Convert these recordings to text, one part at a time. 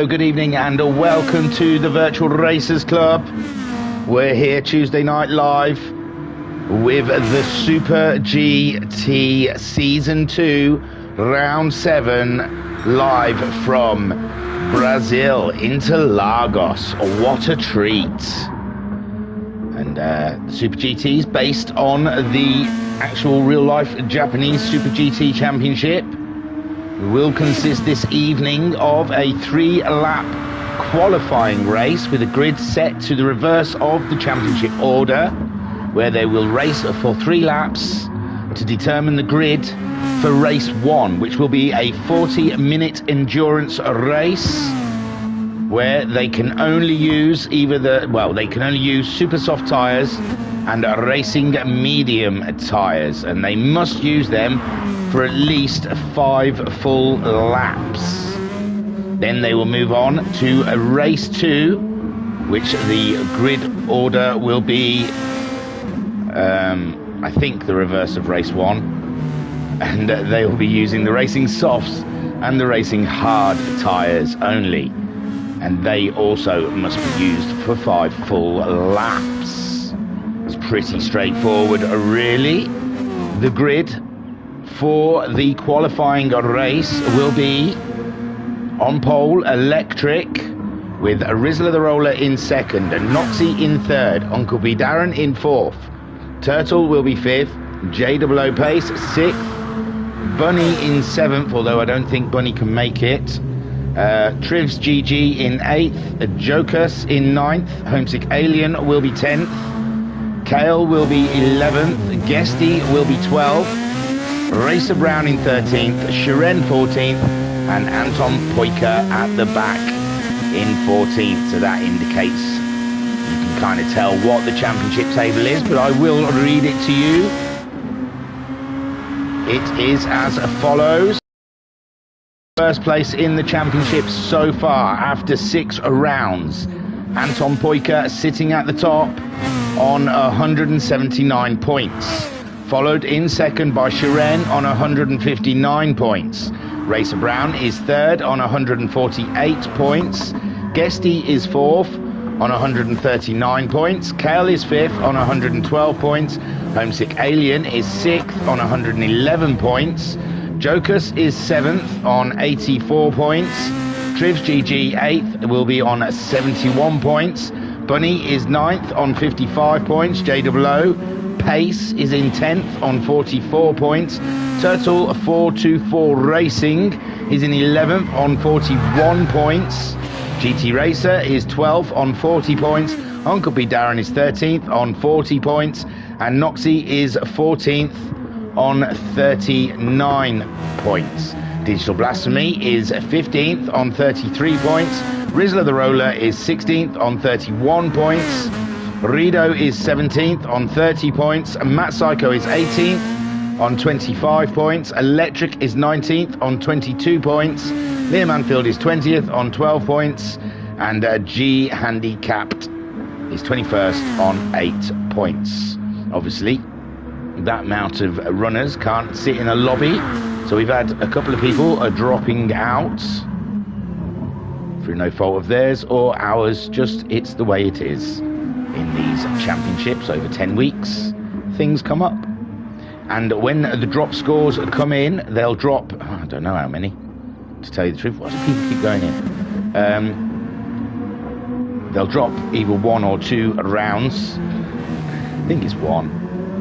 Hello, good evening, and welcome to the Virtual Racers Club. We're here Tuesday night live with the Super GT Season 2, Round 7, live from Brazil, Interlagos. What a treat. And the Super GT is based on the actual real-life Japanese Super GT Championship. Will consist this evening of a 3-lap qualifying race with a grid set to the reverse of the championship order, where they will race for 3 laps to determine the grid for race 1, which will be a 40-minute endurance race where they can only use they can only use super soft tyres and racing medium tyres, and they must use them for at least 5 full laps. Then they will move on to a race 2, which the grid order will be, I think, the reverse of race 1, and they will be using the racing softs and the racing hard tyres only, and they also must be used for 5 full laps. It's pretty straightforward, really. The grid for the qualifying race will be on pole Electric, with Rizla the Roller in second, and Noxie in third, Uncle B Darren in fourth, Turtle will be fifth, JWO Pace sixth, Bunny in seventh, although I don't think Bunny can make it, Trivs GG in 8th, Jokus in 9th, Homesick Alien will be 10th, Kale will be 11th, Guesty will be 12th, Racer Brown in 13th, Shiren 14th, and Anton Poika at the back in 14th. So that indicates, you can kind of tell what the championship table is, but I will read it to you. It is as follows. First place in the championship so far after 6 rounds. Anton Poika sitting at the top on 179 points. Followed in second by Shiren on 159 points. Racer Brown is third on 148 points. Guesty is fourth on 139 points. Kale is fifth on 112 points. Homesick Alien is sixth on 111 points. Jokus is 7th on 84 points. Trivs GG 8th will be on 71 points. Bunny is 9th on 55 points. JWO Pace is in 10th on 44 points. Turtle 424 Racing is in 11th on 41 points. GT Racer is 12th on 40 points. Uncle B Darren is 13th on 40 points. And Noxie is 14th on 39 points. Digital Blasphemy is 15th on 33 points. Rizla the Roller is 16th on 31 points. Rido is 17th on 30 points. Matt Psycho is 18th on 25 points. Electric is 19th on 22 points. Liam Anfield is 20th on 12 points. And G Handicapped is 21st on 8 points. Obviously, that amount of runners can't sit in a lobby, so we've had a couple of people dropping out through no fault of theirs or ours. Just, it's the way it is in these championships over 10 weeks. Things come up, and when the drop scores come in, they'll drop, I don't know how many, to tell you the truth. Why do people keep going in? They'll drop either 1 or 2 rounds. I think it's 1.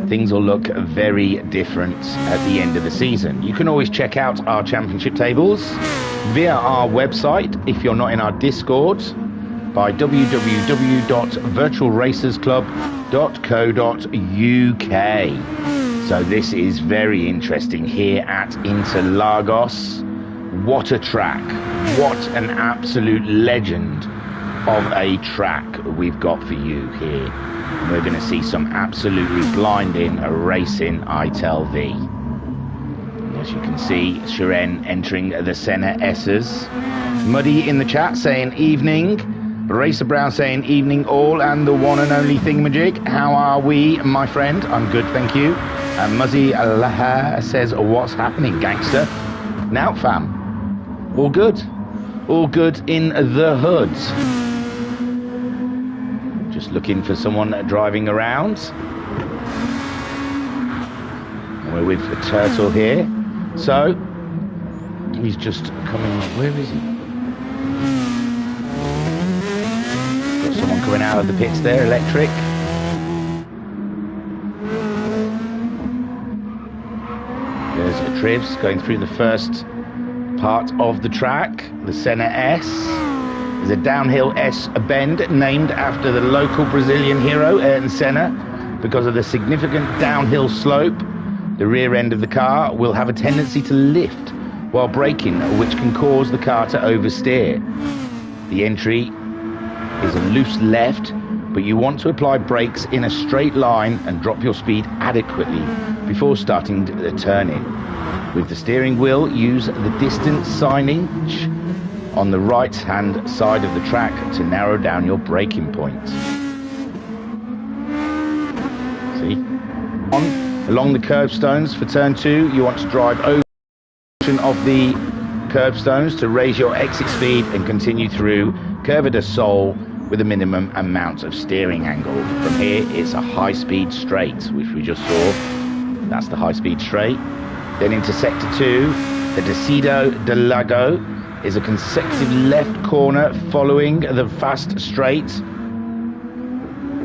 Things will look very different at the end of the season. You can always check out our championship tables via our website if you're not in our Discord, by www.virtualracersclub.co.uk. So this is very interesting here at Interlagos. What a track. What an absolute legend of a track we've got for you here. And we're going to see some absolutely blinding racing, I tell thee. As you can see, Shiren entering the Senna S's. Muddy in the chat saying evening. Racer Brown saying evening all, and the one and only Thingamajig. How are we, my friend? I'm good, thank you. And Muzzy Allah says, what's happening, gangster? Now, fam. All good. all good in the hood. Just looking for someone driving around. We're with the Turtle here. So, he's just coming. Where is he? Got someone coming out of the pits there, Electric. There's Trivs going through the first part of the track, the Senna S. There's a downhill S bend named after the local Brazilian hero, Ayrton Senna. Because of the significant downhill slope, the rear end of the car will have a tendency to lift while braking, which can cause the car to oversteer. The entry is a loose left, but you want to apply brakes in a straight line and drop your speed adequately before starting the turn-in. With the steering wheel, use the distance signage on the right-hand side of the track to narrow down your braking point. See? Along the curbstones for turn 2, you want to drive over of the curbstones to raise your exit speed and continue through Curva do Sol with a minimum amount of steering angle. From here, it's a high-speed straight, which we just saw. That's the high-speed straight. Then into sector 2, the Descido do Lago is a consecutive left corner following the fast straight.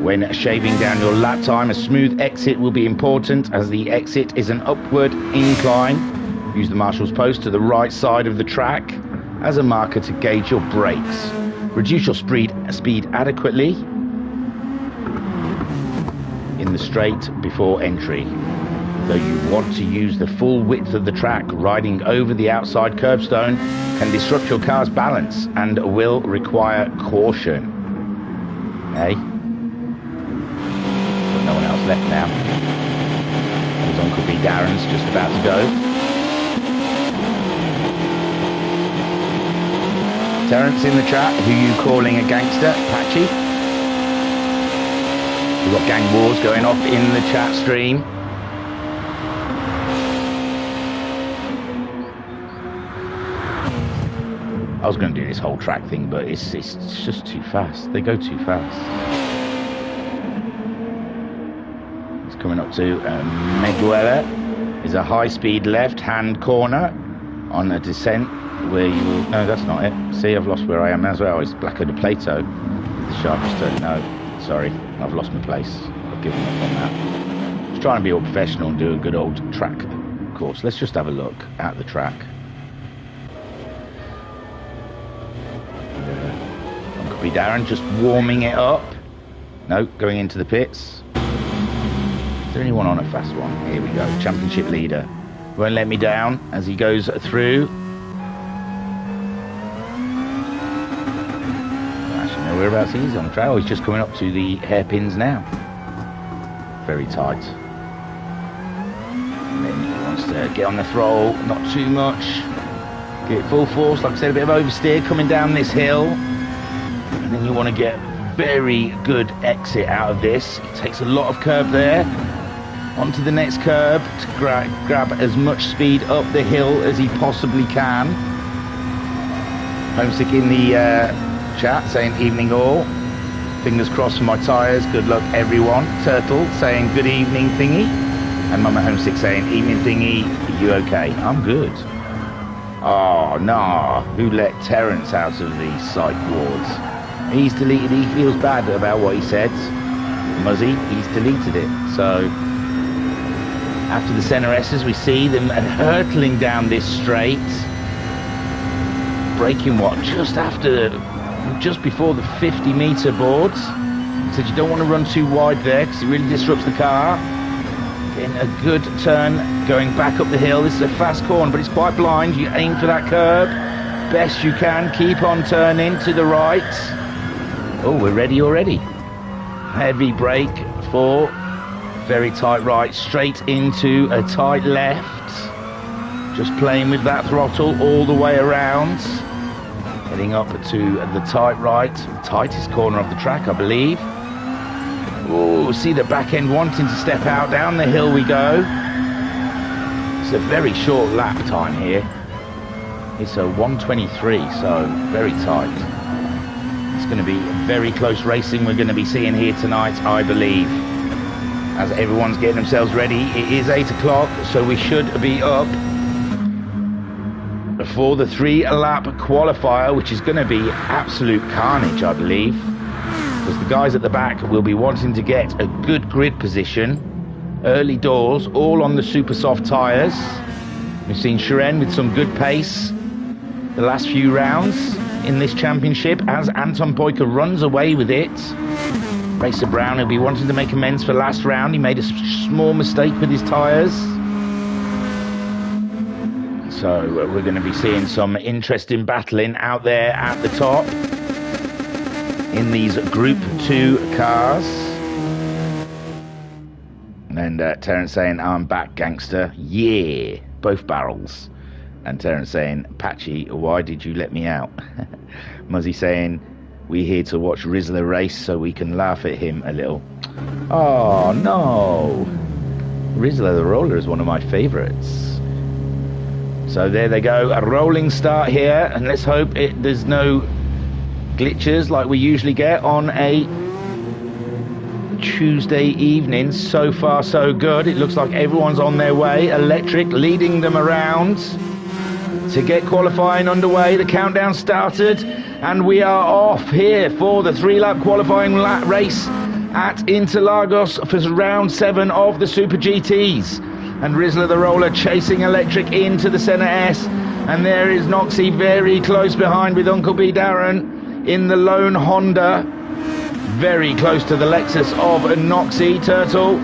When shaving down your lap time, a smooth exit will be important, as the exit is an upward incline. Use the marshal's post to the right side of the track as a marker to gauge your brakes. Reduce your speed adequately in the straight before entry. Though you want to use the full width of the track, riding over the outside curbstone can disrupt your car's balance and will require caution. Okay? Got no one else left now. His Uncle B. Darren's just about to go. Terence in the chat, who you calling a gangster? Patchy. We've got gang wars going off in the chat stream. I was going to do this whole track thing, but it's just too fast. They go too fast. It's coming up to Meguela. Is a high-speed left-hand corner on a descent where you will... No, that's not it. See, I've lost where I am as well. It's Blanco de Plato. The sharpest turn. No, sorry. I've lost my place. I've given up on that. Just trying to be all professional and do a good old track course. Let's just have a look at the track. Uncle B. Darren just warming it up. No, going into the pits. Is there anyone on a fast one? Here we go. Championship leader. Won't let me down as he goes through. Whereabouts he's on trail. He's just coming up to the hairpins now. Very tight. And then he wants to get on the throttle, not too much. Get full force, like I said, a bit of oversteer coming down this hill. And then you want to get very good exit out of this. It takes a lot of curb there. Onto the next curb to grab as much speed up the hill as he possibly can. Homesick in the chat saying evening all, fingers crossed for my tyres, good luck everyone. Turtle saying good evening thingy, and Mama Homesick saying evening thingy, you okay? I'm good. Oh no, who let Terence out of the psych wards? He's deleted. He feels bad about what he said. Muzzy, he's deleted it. So after the Senna S's, we see them hurtling down this straight, braking what, just before the 50-meter boards. He said you don't want to run too wide there because it really disrupts the car. Getting a good turn going back up the hill. This is a fast corner, but it's quite blind. You aim for that curb best you can. Keep on turning to the right. Oh, we're ready already. Heavy brake for very tight right, straight into a tight left. Just playing with that throttle all the way around. Heading up to the tight right, tightest corner of the track, I believe. Oh, see the back end wanting to step out. Down the hill we go. It's a very short lap time here. It's a 1:23, so very tight. It's going to be very close racing we're going to be seeing here tonight, I believe. As everyone's getting themselves ready, it is 8 o'clock, so we should be up for the 3-lap qualifier, which is going to be absolute carnage, I believe. Because the guys at the back will be wanting to get a good grid position. Early doors, all on the super soft tyres. We've seen Shiren with some good pace the last few rounds in this championship as Anton Poika runs away with it. Racer Brown will be wanting to make amends for last round. He made a small mistake with his tyres. So we're going to be seeing some interesting battling out there at the top in these Group 2 cars. And Terence saying, I'm back, gangster. Yeah, both barrels. And Terence saying, Patchy, why did you let me out? Muzzy saying, we're here to watch Rizzler race so we can laugh at him a little. Oh, no. Rizzler the Roller is one of my favourites. So there they go, a rolling start here. And let's hope there's no glitches like we usually get on a Tuesday evening. So far so good. It looks like everyone's on their way. Electric leading them around to get qualifying underway. The countdown started and we are off here for the 3-lap qualifying race at Interlagos for round 7 of the Super GTs. And Rizzler the Roller chasing Electric into the centre S, and there is Noxie very close behind with Uncle B Darren in the lone Honda, very close to the Lexus of Noxie. Turtle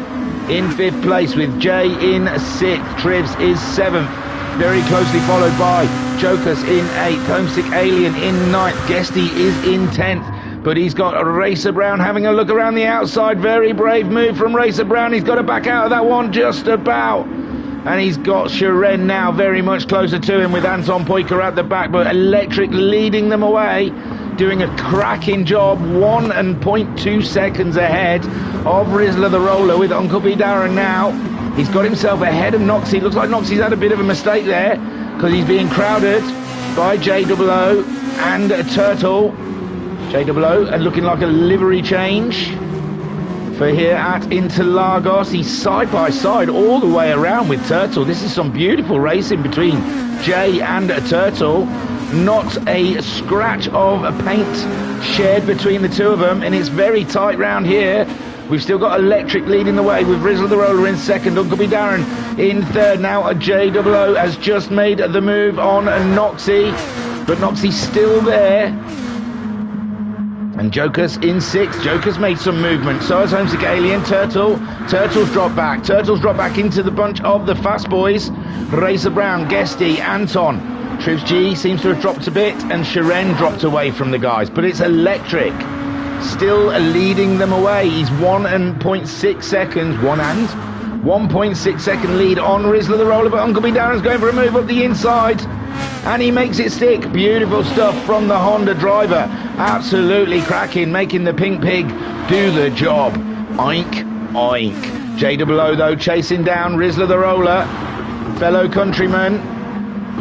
in 5th place with Jay in 6th. Trivs is 7th, very closely followed by Jokus in 8th. Homesick Alien in 9th. Guesty is in 10th, but he's got Racer Brown having a look around the outside. Very brave move from Racer Brown. He's got to back out of that one just about. And he's got Shiren now very much closer to him with Anton Poika at the back, but Electric leading them away, doing a cracking job, 1.2 seconds ahead of Rizzler the Roller with Uncle B Darren now. He's got himself ahead of Noxie. Looks like Noxie's had a bit of a mistake there because he's being crowded by JOO and Turtle. JOO and looking like a livery change for here at Interlagos. He's side by side all the way around with Turtle. This is some beautiful racing between Jay and Turtle. Not a scratch of a paint shared between the two of them, and it's very tight round here. We've still got Electric leading the way with Rizzler the Roller in 2nd, Uncle B Darren in 3rd. Now JOO has just made the move on Noxie, but Noxie's still there. And Joker's in 6th. Joker's made some movement. So has Homesick Alien. Turtle's dropped back. Turtle's dropped back into the bunch of the fast boys. Racer Brown, Guesty, Anton. Trivs G seems to have dropped a bit, and Shiren dropped away from the guys. But it's Electric still leading them away. He's 1.6 seconds. 1.6 second lead on Rizzler the Roller, but Uncle B Darren's going for a move up the inside. And he makes it stick. Beautiful stuff from the Honda driver. Absolutely cracking, making the Pink Pig do the job. Oink, oink. JOO, though, chasing down Rizzler the Roller, fellow countryman.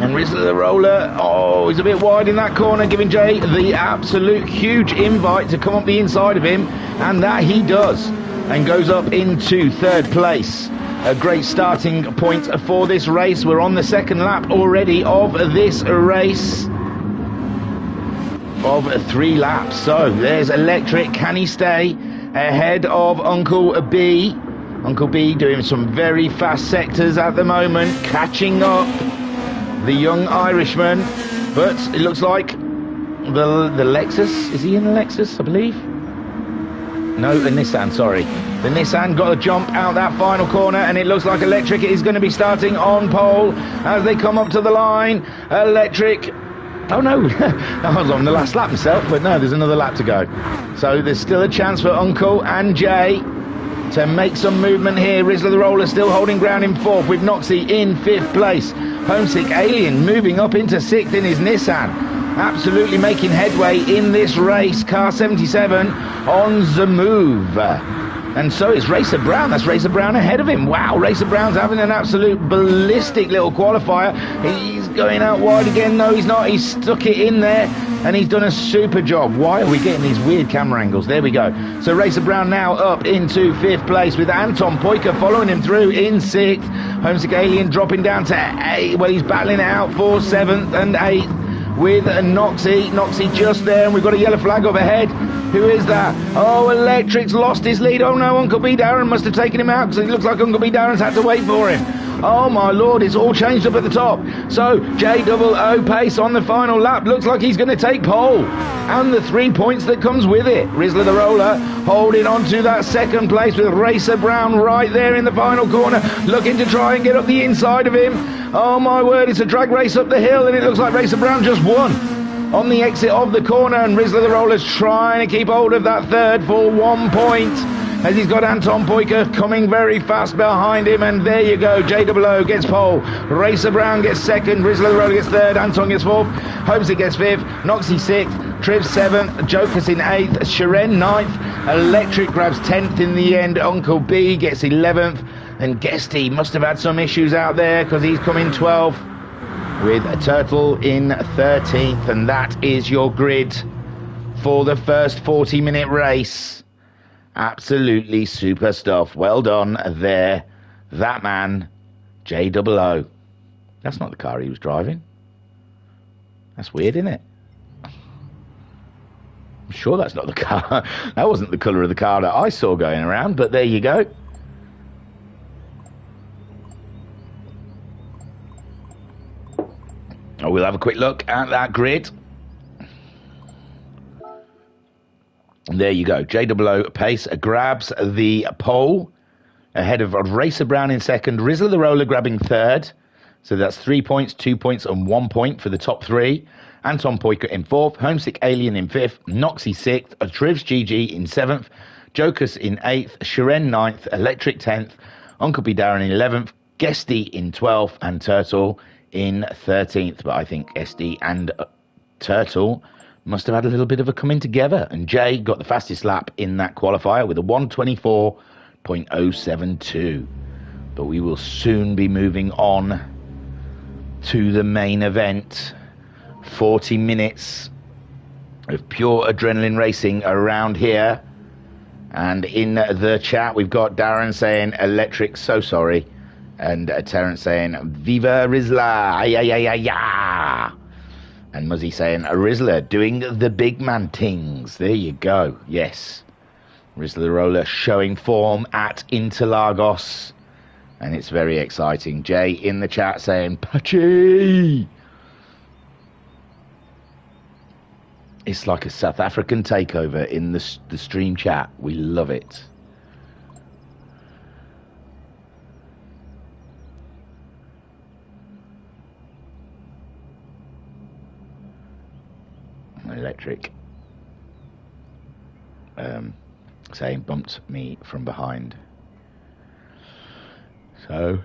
And Rizzler the Roller, oh, he's a bit wide in that corner, giving Jay the absolute huge invite to come up the inside of him. And that he does. And goes up into 3rd place. A great starting point for this race. We're on the 2nd lap already of this race of 3 laps. So there's Electric. Can he stay ahead of Uncle B? Uncle B doing some very fast sectors at the moment, catching up the young Irishman. But it looks like the Lexus, is he in the Lexus, I believe? No, the Nissan, sorry. The Nissan got a jump out that final corner, and it looks like Electric is going to be starting on pole as they come up to the line. Electric. Oh no, I was on the last lap myself, but no, there's another lap to go. So there's still a chance for Uncle and Jay to make some movement here. Rizzler the Roller still holding ground in 4th with Noxie in 5th place. Homesick Alien moving up into 6th in his Nissan. Absolutely making headway in this race. Car 77 on the move. And so is Racer Brown. That's Racer Brown ahead of him. Wow, Racer Brown's having an absolute ballistic little qualifier. He's going out wide again. No, he's not. He's stuck it in there, and he's done a super job. Why are we getting these weird camera angles? There we go. So Racer Brown now up into 5th place with Anton Poika following him through in 6th. Homesick Alien dropping down to 8th. Well, he's battling it out for 7th and 8th. With Noxie. Noxie just there, and we've got a yellow flag up ahead. Who is that? Oh, Electric's lost his lead. Oh no, Uncle B. Darren must have taken him out, because it looks like Uncle B. Darren's had to wait for him. Oh my lord, it's all changed up at the top. So JOO pace on the final lap. Looks like he's going to take pole, and the 3 points that comes with it. Rizzler the Roller holding on to that 2nd place with Racer Brown right there in the final corner, looking to try and get up the inside of him. Oh my word, it's a drag race up the hill, and it looks like Racer Brown just won on the exit of the corner, and Rizzler the Roller's trying to keep hold of that 3rd for 1 point, as he's got Anton Poika coming very fast behind him. And there you go, JOO gets pole, Racer Brown gets 2nd, Rizzler the Roller gets 3rd, Anton gets 4th, Homesick gets 5th, Noxie 6th, Triv 7th, Joker's in 8th, Shiren 9th, Electric grabs 10th in the end, Uncle B gets 11th, and Guesty must have had some issues out there, because he's come in 12th, with a Turtle in 13th. And that is your grid for the first 40-minute race. Absolutely super stuff. Well done there, that man, JOO. That's not the car he was driving. That's weird, isn't it? I'm sure that's not the car. That wasn't the colour of the car that I saw going around, but there you go. Oh, we'll have a quick look at that grid. And there you go. JOO pace grabs the pole ahead of Racer Brown in 2nd. Rizzler the Roller grabbing 3rd. So that's 3 points, 2 points, and 1 point for the top 3. Anton Poika in 4th. Homesick Alien in 5th. Noxie 6th. Trivs GG in 7th. Jokus in 8th. Shiren 9th. Electric 10th. Uncle B. Darren in 11th. Guesty in 12th. And Turtle in 13th. But I think SD and Turtle must have had a little bit of a coming together, and Jay got the fastest lap in that qualifier with a 1:24.072. But we will soon be moving on to the main event. 40 minutes of pure adrenaline racing around here. And in the chat we've got Darren saying Electric so sorry, and Terence saying Viva Rizzler, yeah. And Muzzy saying Rizzler doing the big man things. There you go. Yes, Rizzler the Roller showing form at Interlagos, and it's very exciting. Jay in the chat saying Patchy. It's like a South African takeover in the stream chat. We love it. Electric saying bumped me from behind. So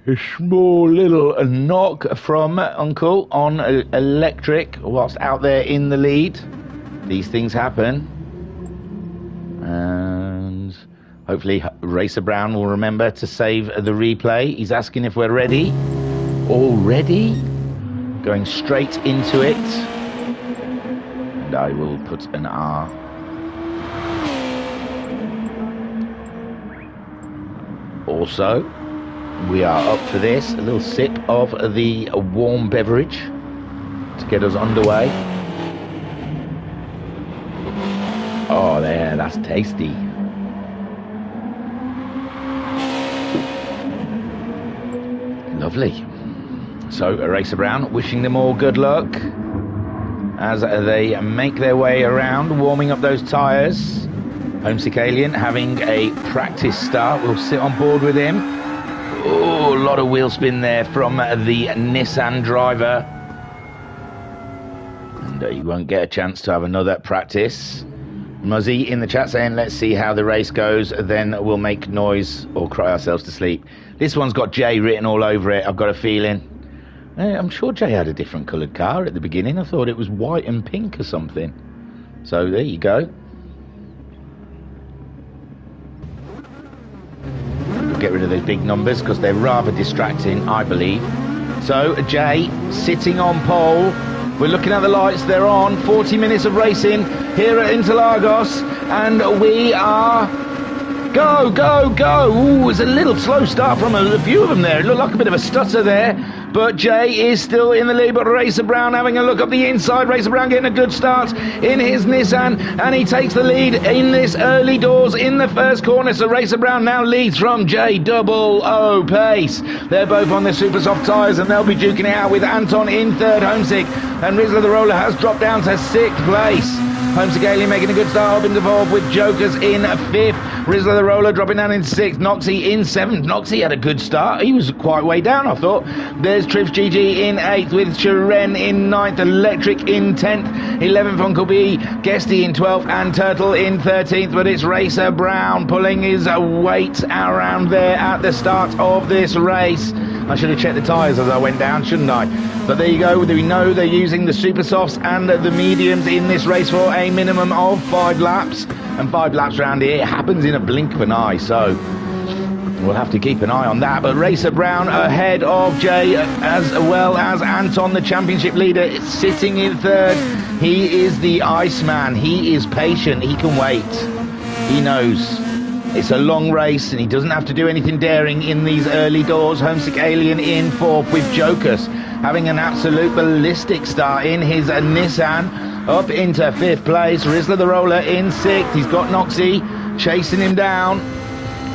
a small little knock from Uncle on Electric whilst out there in the lead. These things happen, and hopefully Racer Brown will remember to save the replay. He's asking if we're ready. Already going straight into it. I will put an R. Also, we are up for this. A little sip of the warm beverage to get us underway. Oh, there, that's tasty. Lovely. So, Racer Brown wishing them all good luck as they make their way around, warming up those tyres. Homesick Alien having a practice start. We'll sit on board with him. Oh, a lot of wheel spin there from the Nissan driver. And you won't get a chance to have another practice. Muzzy in the chat saying, let's see how the race goes, then we'll make noise or cry ourselves to sleep. This one's got J written all over it, I've got a feeling. I'm sure Jay had a different coloured car at the beginning. I thought it was white and pink or something. So there you go. get rid of those big numbers because they're rather distracting, I believe. So Jay sitting on pole. We're looking at the lights, they're on. 40 minutes of racing here at Interlagos, and we are go, go, go. Ooh, it's a little slow start from a few of them there. It looked like a bit of a stutter there, but Jay is still in the lead. But Racer Brown having a look up the inside. Racer Brown getting a good start in his Nissan, and he takes the lead in this early doors in the first corner. So Racer Brown now leads from J00 pace. They're both on their super soft tyres, and they'll be duking it out with Anton in third. Homesick and Rizzler the Roller has dropped down to sixth place. Homesick Alien making a good start up into fourth with Jokers in fifth. Rizzler the Roller dropping down in sixth. Noxie in seventh. Noxie had a good start. He was quite way down, I thought. There's Trips GG in eighth with Chiren in ninth. Electric in 10th. 11th Uncle B. Guesty in 12th. And Turtle in 13th. But it's Racer Brown pulling his weight around there at the start of this race. I should have checked the tyres as I went down, shouldn't I? But there you go. We know they're using the super softs and the mediums in this race for a minimum of 5 laps. And 5 laps around here happens in a blink of an eye. So we'll have to keep an eye on that. But Racer Brown ahead of Jay, as well as Anton, the championship leader, sitting in third. He is the Iceman. He is patient. He can wait. He knows it's a long race and he doesn't have to do anything daring in these early doors. Homesick Alien in fourth with Jokus having an absolute ballistic start in his Nissan, up into fifth place. Rizzler the Roller in sixth. He's got Noxie chasing him down.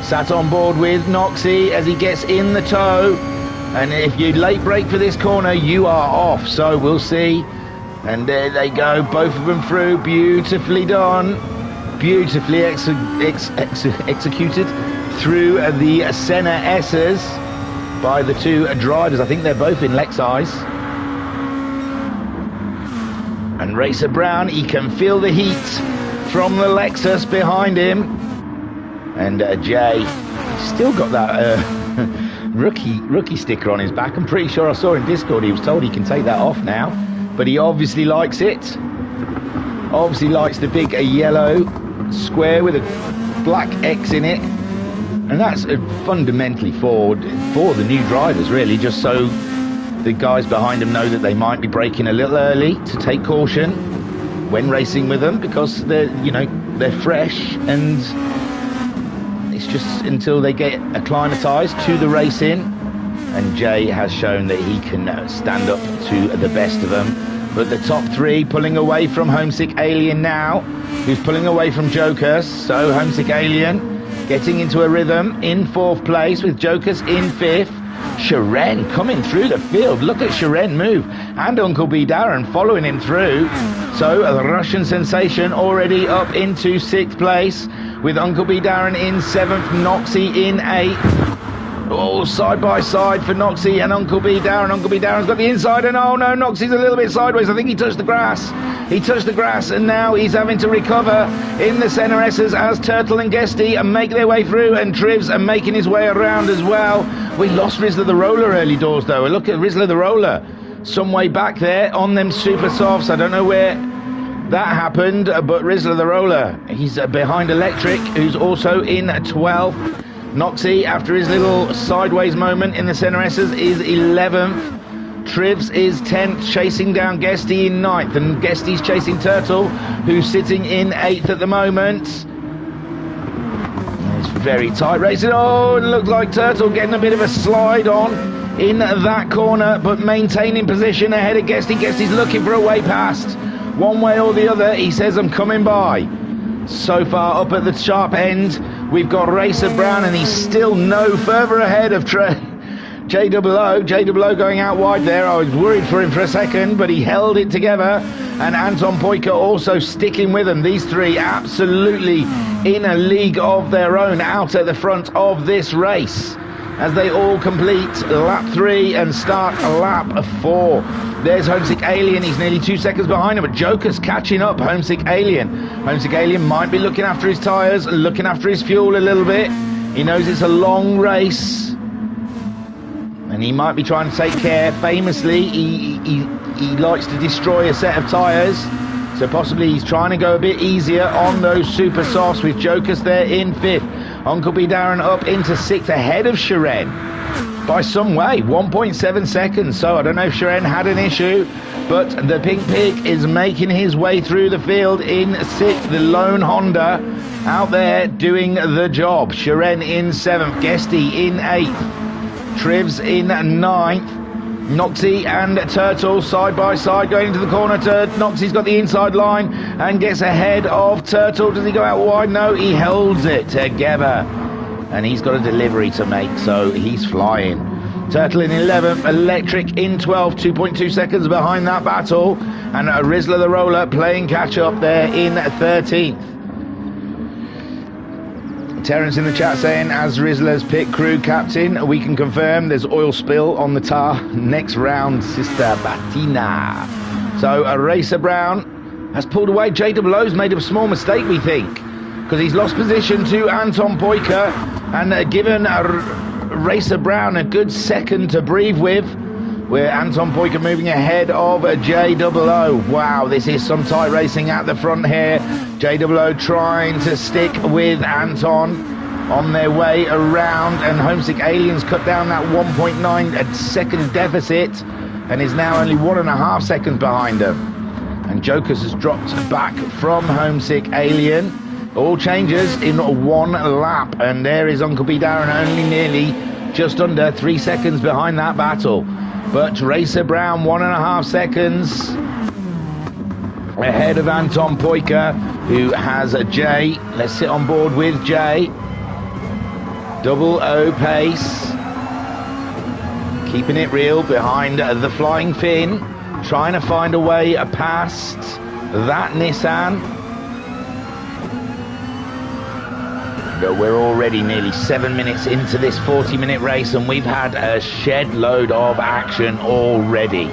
Sat on board with Noxie as he gets in the tow. And if you late brake for this corner, you are off. So we'll see. And there they go, both of them through. Beautifully done. Beautifully executed through the Senna S's by the two drivers. I think they're both in Lexus. And Racer Brown, he can feel the heat from the Lexus behind him. And Jay still got that rookie sticker on his back. I'm pretty sure I saw in Discord he was told he can take that off now, but he obviously likes it. Obviously likes the big yellow square with a black X in it, and that's fundamentally for the new drivers, really, just so the guys behind them know that they might be braking a little early to take caution when racing with them, because they're fresh, and it's just until they get acclimatized to the racing. And Jay has shown that he can stand up to the best of them. But the top three pulling away from Homesick Alien now, who's pulling away from Jokers. So Homesick Alien getting into a rhythm in fourth place with Jokers in fifth. Chiren coming through the field. Look at Chiren move. And Uncle B Darren following him through. So the Russian sensation already up into sixth place with Uncle B Darren in seventh, Noxie in eighth. Oh, side by side for Noxie and Uncle B Darren. Uncle B Darren's got the inside, and oh no, Noxie's a little bit sideways. I think he touched the grass. He touched the grass, and now he's having to recover in the Senna S's as Turtle and Guesty make their way through, and Trivs are making his way around as well. We lost Rizzler the Roller early doors though. Look at Rizzler the Roller, some way back there on them super softs. I don't know where that happened, but Rizzler the Roller, he's behind Electric, who's also in 12th. Noxie, after his little sideways moment in the Senna S's, is 11th. Trivs is 10th, chasing down Guesty in 9th, and Guesty's chasing Turtle, who's sitting in 8th at the moment. It's very tight racing. Oh, it looks like Turtle getting a bit of a slide on in that corner, but maintaining position ahead of Guesty. Guesty's looking for a way past. One way or the other, he says, I'm coming by. So far up at the sharp end, we've got Racer Brown, and he's still no further ahead of J00. J00 going out wide there. I was worried for him for a second, but he held it together. And Anton Poika also sticking with him. These three absolutely in a league of their own out at the front of this race, as they all complete lap 3 and start lap 4. There's Homesick Alien. He's nearly 2 seconds behind him, but Joker's catching up Homesick Alien. Homesick Alien might be looking after his tyres, looking after his fuel a little bit. He knows it's a long race, and he might be trying to take care. Famously, he likes to destroy a set of tyres, so possibly he's trying to go a bit easier on those super softs with Jokers there in 5th. Uncle B Darren up into 6th ahead of Shiren by some way, 1.7 seconds. So I don't know if Shiren had an issue, but the Pink Pig is making his way through the field in 6th. The lone Honda out there doing the job. Shiren in 7th, Guesty in 8th, Trivs in 9th. Noxie and Turtle side by side going into the corner. Noxie's got the inside line and gets ahead of Turtle. Does he go out wide? No, he holds it together. And he's got a delivery to make, so he's flying. Turtle in 11th, Electric in 12th, 2.2 seconds behind that battle. And Rizzler the Roller playing catch up there in 13th. Terence in the chat saying, as Rizzler's pit crew captain, we can confirm there's oil spill on the tar. Next round, Sister Batina. So Racer Brown has pulled away. JWO's made a small mistake, we think, because he's lost position to Anton Poika and given Racer Brown a good second to breathe with. Where Anton Poika moving ahead of JWO. Wow, this is some tight racing at the front here. JWO trying to stick with Anton on their way around, and Homesick Aliens cut down that 1.9 second deficit and is now only 1.5 seconds behind them. And Jokers has dropped back from Homesick Alien. All changes in one lap, and there is Uncle B Darren only nearly just under 3 seconds behind that battle. But Racer Brown 1.5 seconds ahead of Anton Poika, who has Jay. Let's sit on board with Jay. Double O pace, keeping it real behind the Flying Finn, trying to find a way past that Nissan. We're already nearly 7 minutes into this 40-minute race, and we've had a shed load of action already.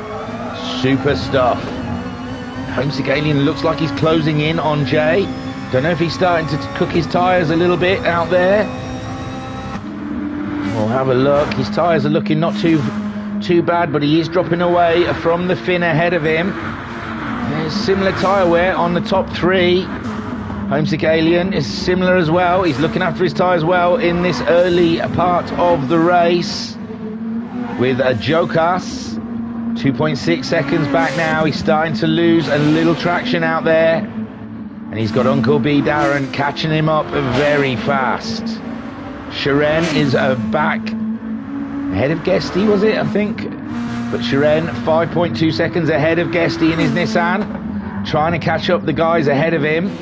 Super stuff. Homesick Alien looks like he's closing in on Jay. Don't know if he's starting to cook his tyres a little bit out there. We'll have a look. His tyres are looking not too bad, but he is dropping away from the Finn ahead of him. There's similar tyre wear on the top 3. Homesick Alien is similar as well. He's looking after his tyres well in this early part of the race. With Jokas, 2.6 seconds back now. He's starting to lose a little traction out there. And he's got Uncle B Darren catching him up very fast. Shiren is back ahead of Guesty, was it? I think. But Shiren 5.2 seconds ahead of Guesty in his Nissan. Trying to catch up the guys ahead of him.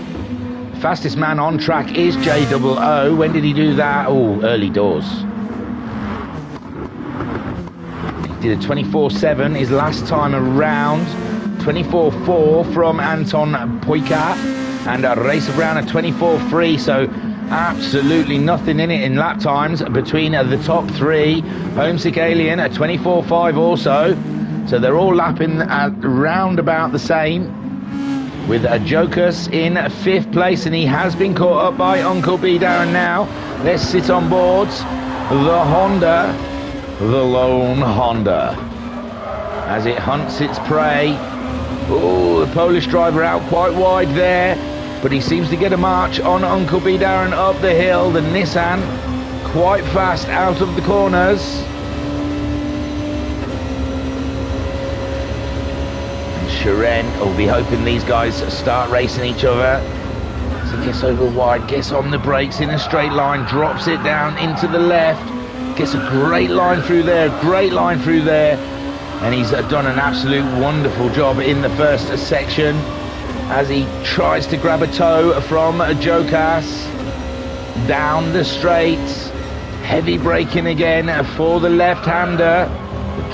Fastest man on track is JWO. When did he do that? Oh, early doors. He did a 24.7 his last time around. 24.4 from Anton Poika. And Racer Brown a 24.3. So absolutely nothing in it in lap times between the top 3. Homesick Alien a 24.5 also. So they're all lapping at round about the same. With Jokas in 5th place, and he has been caught up by Uncle B Darren now. Let's sit on board the Honda, the lone Honda, as it hunts its prey. Oh, the Polish driver out quite wide there, but he seems to get a march on Uncle B Darren up the hill. The Nissan quite fast out of the corners. Shiren will be hoping these guys start racing each other. So gets over wide, gets on the brakes in a straight line, drops it down into the left, gets a great line through there, and he's done an absolute wonderful job in the first section as he tries to grab a toe from Jokas down the straight. Heavy braking again for the left-hander.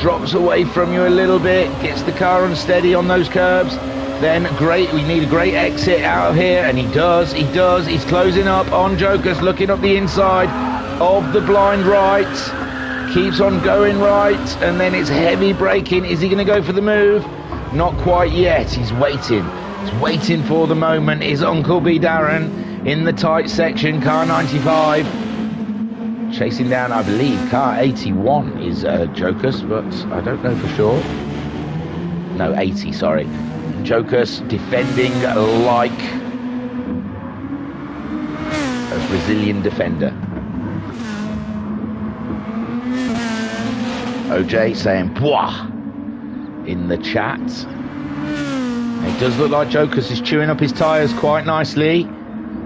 Drops away from you a little bit, gets the car unsteady on those curbs. Then we need a great exit out of here, and he does. He's closing up on Jokas, looking up the inside of the blind right. Keeps on going right, and then it's heavy braking. Is he going to go for the move? Not quite yet. He's waiting. He's waiting for the moment. Is Uncle B Darren in the tight section, car 95. Chasing down, I believe, car 81 is Jokas, but I don't know for sure. No, 80, sorry. Jokas defending like a Brazilian defender. OJ saying "Bwah" in the chat. It does look like Jokers is chewing up his tyres quite nicely,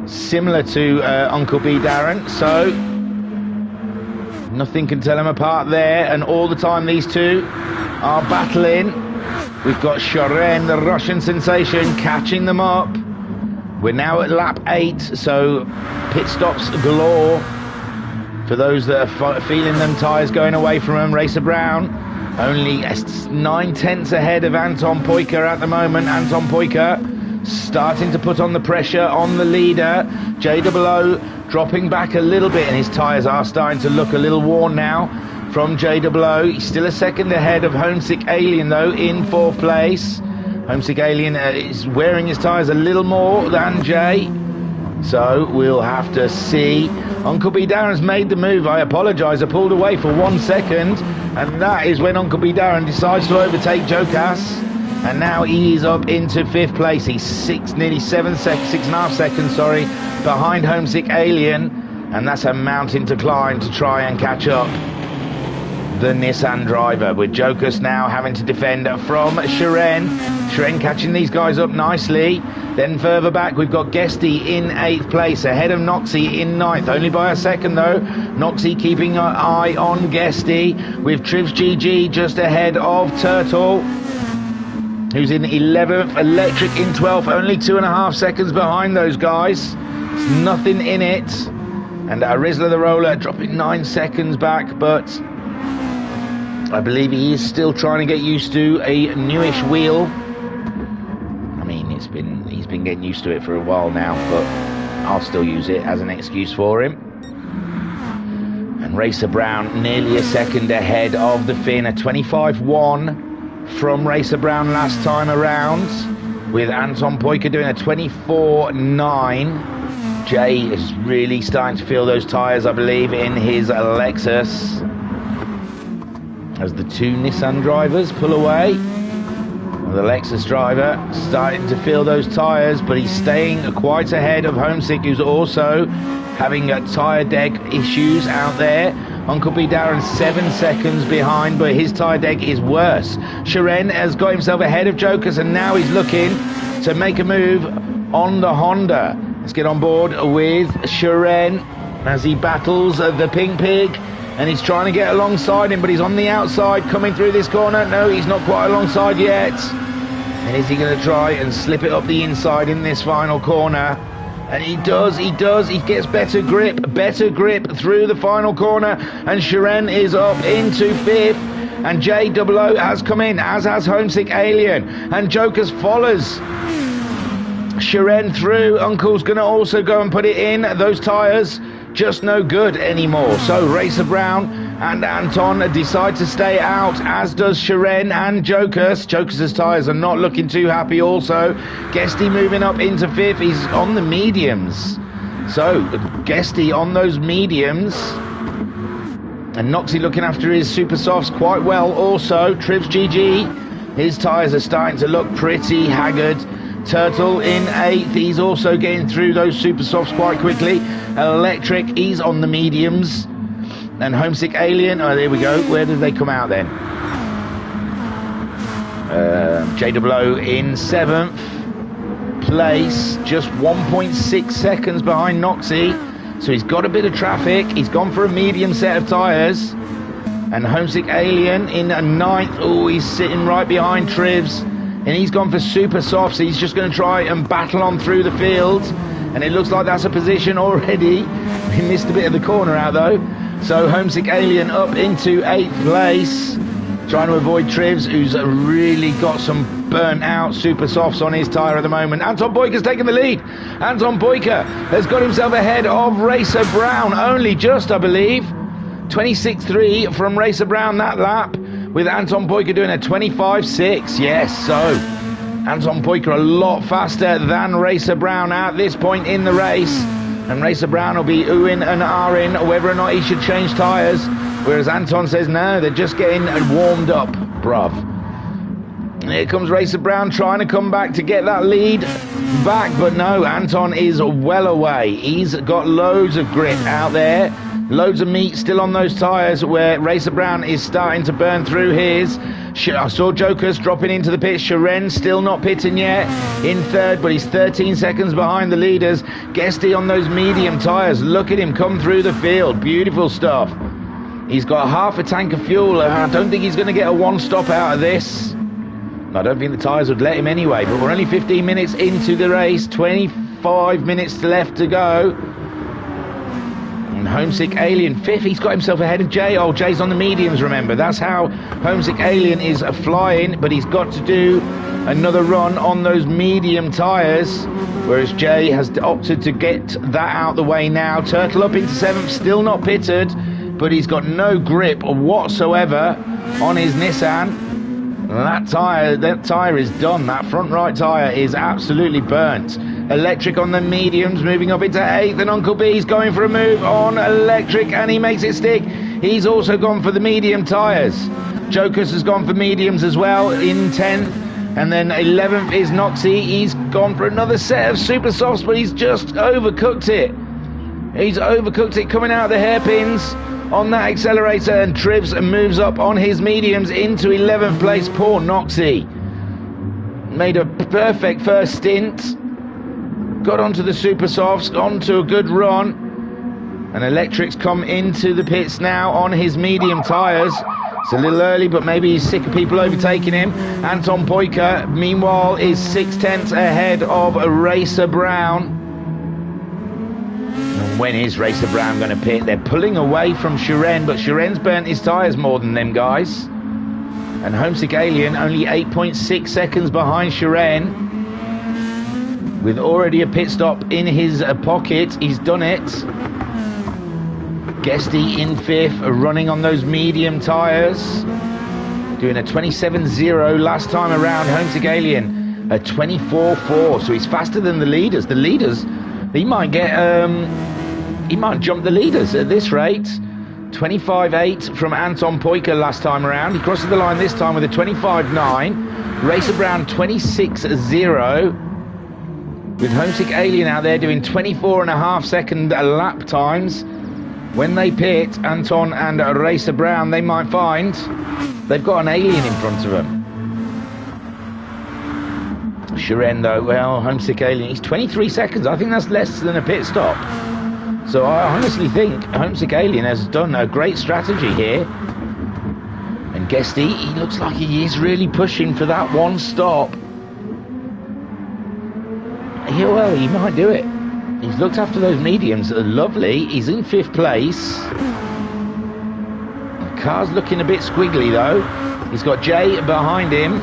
similar to Uncle B Darren, so nothing can tell them apart there. And all the time these two are battling. We've got Sharan, the Russian sensation, catching them up. We're now at lap 8, so pit stops galore for those that are feeling them tyres going away from them. Racer Brown only 9/10 ahead of Anton Poika at the moment. Anton Poika starting to put on the pressure on the leader. JOO dropping back a little bit, and his tyres are starting to look a little worn now from JOO. He's still a second ahead of Homesick Alien though in 4th place. Homesick Alien is wearing his tyres a little more than Jay, so we'll have to see. Uncle B Darren's made the move. I apologise, I pulled away for 1 second, and that is when Uncle B Darren decides to overtake Jokas. And now he is up into 5th place. He's nearly 6.5 seconds, behind Homesick Alien, and that's a mountain to climb to try and catch up the Nissan driver, with Jokas now having to defend from Sharan. Sharan catching these guys up nicely. Then further back we've got Guesty in 8th place, ahead of Noxie in 9th, only by a second though. Noxie keeping an eye on Guesty, with Trivs GG just ahead of Turtle, who's in 11th, Electric in 12th, only 2.5 seconds behind those guys. It's nothing in it. And Rizla the Roller dropping 9 seconds back, but I believe he is still trying to get used to a newish wheel. I mean, he's been getting used to it for a while now, but I'll still use it as an excuse for him. And Racer Brown nearly a second ahead of the Finn, a 25.1 from Racer Brown last time around, with Anton Poika doing a 24.9. Jay is really starting to feel those tyres, I believe, in his Lexus, as the two Nissan drivers pull away. The Lexus driver starting to feel those tyres, but he's staying quite ahead of Homesick, who's also having tyre deck issues out there. Uncle B Darren 7 seconds behind, but his tyre deck is worse. Sharan has got himself ahead of Jokers, and now he's looking to make a move on the Honda. Let's get on board with Sharan as he battles the Pink Pig, and he's trying to get alongside him, but he's on the outside coming through this corner. No, he's not quite alongside yet. And is he going to try and slip it up the inside in this final corner? And he does, he gets better grip through the final corner, and Sharan is up into 5th, and JOO has come in, as has Homesick Alien, and Jokers follows Sharan through. Uncle's going to also go and put it in. Those tyres just no good anymore, so Racer Brown and Anton decide to stay out, as does Sharan and Jokers. Jokers' tyres are not looking too happy also. Guesty moving up into 5th, he's on the mediums, so Guesty on those mediums, and Noxie looking after his super softs quite well also. Trivs GG, his tyres are starting to look pretty haggard. Turtle in 8th, he's also getting through those super softs quite quickly. Electric, he's on the mediums. And Homesick Alien, oh there we go, where did they come out then? JOO in 7th place, just 1.6 seconds behind Noxie, so he's got a bit of traffic. He's gone for a medium set of tyres. And Homesick Alien in 9th, oh, he's sitting right behind Trivs, and he's gone for super softs. He's just going to try and battle on through the field, and it looks like that's a position already. He missed a bit of the corner out though. So Homesick Alien up into 8th place, trying to avoid Trivs, who's really got some burnt out super softs on his tyre at the moment. Anton Poika's taken the lead. Anton Poika has got himself ahead of Racer Brown, only just, I believe. 26.3 from Racer Brown that lap, with Anton Poika doing a 25.6. Yes, so Anton Poika a lot faster than Racer Brown at this point in the race, and Racer Brown will be oohing and ahhing whether or not he should change tyres, whereas Anton says no, they're just getting warmed up, bruv. Here comes Racer Brown trying to come back to get that lead back, but no, Anton is well away. He's got loads of grip out there, loads of meat still on those tyres, where Racer Brown is starting to burn through his. I saw Jokers dropping into the pit. Shiren still not pitting yet in third, but he's 13 seconds behind the leaders. Guesty on those medium tyres. Look at him come through the field. Beautiful stuff. He's got half a tank of fuel. I don't think he's going to get a one stop out of this. I don't think the tyres would let him anyway, but we're only 15 minutes into the race, 25 minutes left to go. And Homesick Alien, fifth, he's got himself ahead of Jay. Oh, Jay's on the mediums, remember. That's how Homesick Alien is flying, but he's got to do another run on those medium tyres, whereas Jay has opted to get that out the way now. Turtle up into seventh, still not pitted, but he's got no grip whatsoever on his Nissan. That tyre is done. That front right tyre is absolutely burnt. Electric on the mediums, moving up into eighth, and Uncle B's going for a move on electric, and he makes it stick. He's also gone for the medium tyres. Jokers has gone for mediums as well in 10th, and then 11th is Noxie. He's gone for another set of super softs, but he's just overcooked it. He's overcooked it coming out of the hairpins on that accelerator, and Trivs moves up on his mediums into 11th place. Poor Noxie. Made a perfect first stint. Got onto the super softs, onto a good run. And Electric's come into the pits now on his medium tyres. It's a little early, but maybe he's sick of people overtaking him. Anton Poika, meanwhile, is 6/10 ahead of Racer Brown. And when is Racer Brown going to pit? They're pulling away from Shiren, but Shiren's burnt his tyres more than them guys. And Homesick Alien only 8.6 seconds behind Shiren, with already a pit stop in his pocket. He's done it. Guesty in fifth, running on those medium tyres, doing a 27.0 last time around. Homesick Alien a 24.4, so he's faster than the leaders. The leaders, he might get he might jump the leaders at this rate. 25.8 from Anton Poika last time around. He crosses the line this time with a 25.9. Racer Brown 26.0, with Homesick Alien out there doing 24.5 second lap times. When they pit, Anton and Racer Brown, they might find they've got an alien in front of them. Shiren though, well, Homesick Alien, he's 23 seconds. I think that's less than a pit stop. So I honestly think Homesick Alien has done a great strategy here. And Guesty, he looks like he is really pushing for that one stop. Yeah, well, he might do it. He's looked after those mediums. Lovely. He's in fifth place. The car's looking a bit squiggly though. He's got Jay behind him,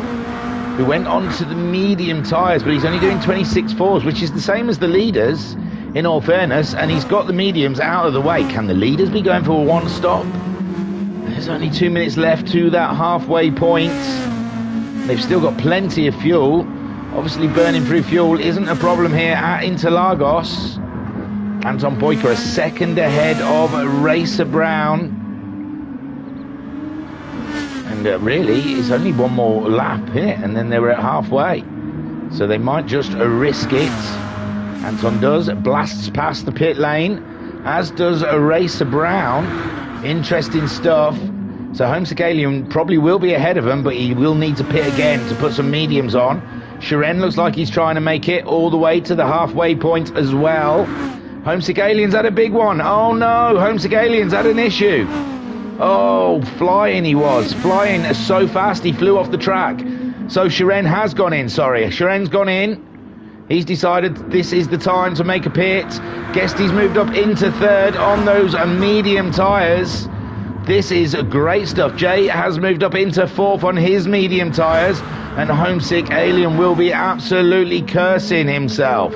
who went on to the medium tyres, but he's only doing 26.4s, which is the same as the leaders, in all fairness, and he's got the mediums out of the way. Can the leaders be going for one stop? There's only 2 minutes left to that halfway point. They've still got plenty of fuel. Obviously burning through fuel isn't a problem here at Interlagos. Anton Poika a second ahead of Racer Brown. And really, it's only one more lap here, and then they were at halfway. So they might just risk it. Anton does, blasts past the pit lane, as does Racer Brown. Interesting stuff. So Homesick Alien probably will be ahead of him, but he will need to pit again to put some mediums on. Shiren looks like he's trying to make it all the way to the halfway point as well. Homesick Alien's had a big one. Oh no, Homesick Alien's had an issue. Oh, flying he was. Flying so fast he flew off the track. So Shiren has gone in, sorry. Shiren's gone in. He's decided this is the time to make a pit. Guesty's moved up into third on those medium tyres. This is great stuff. Jay has moved up into fourth on his medium tyres, and Homesick Alien will be absolutely cursing himself.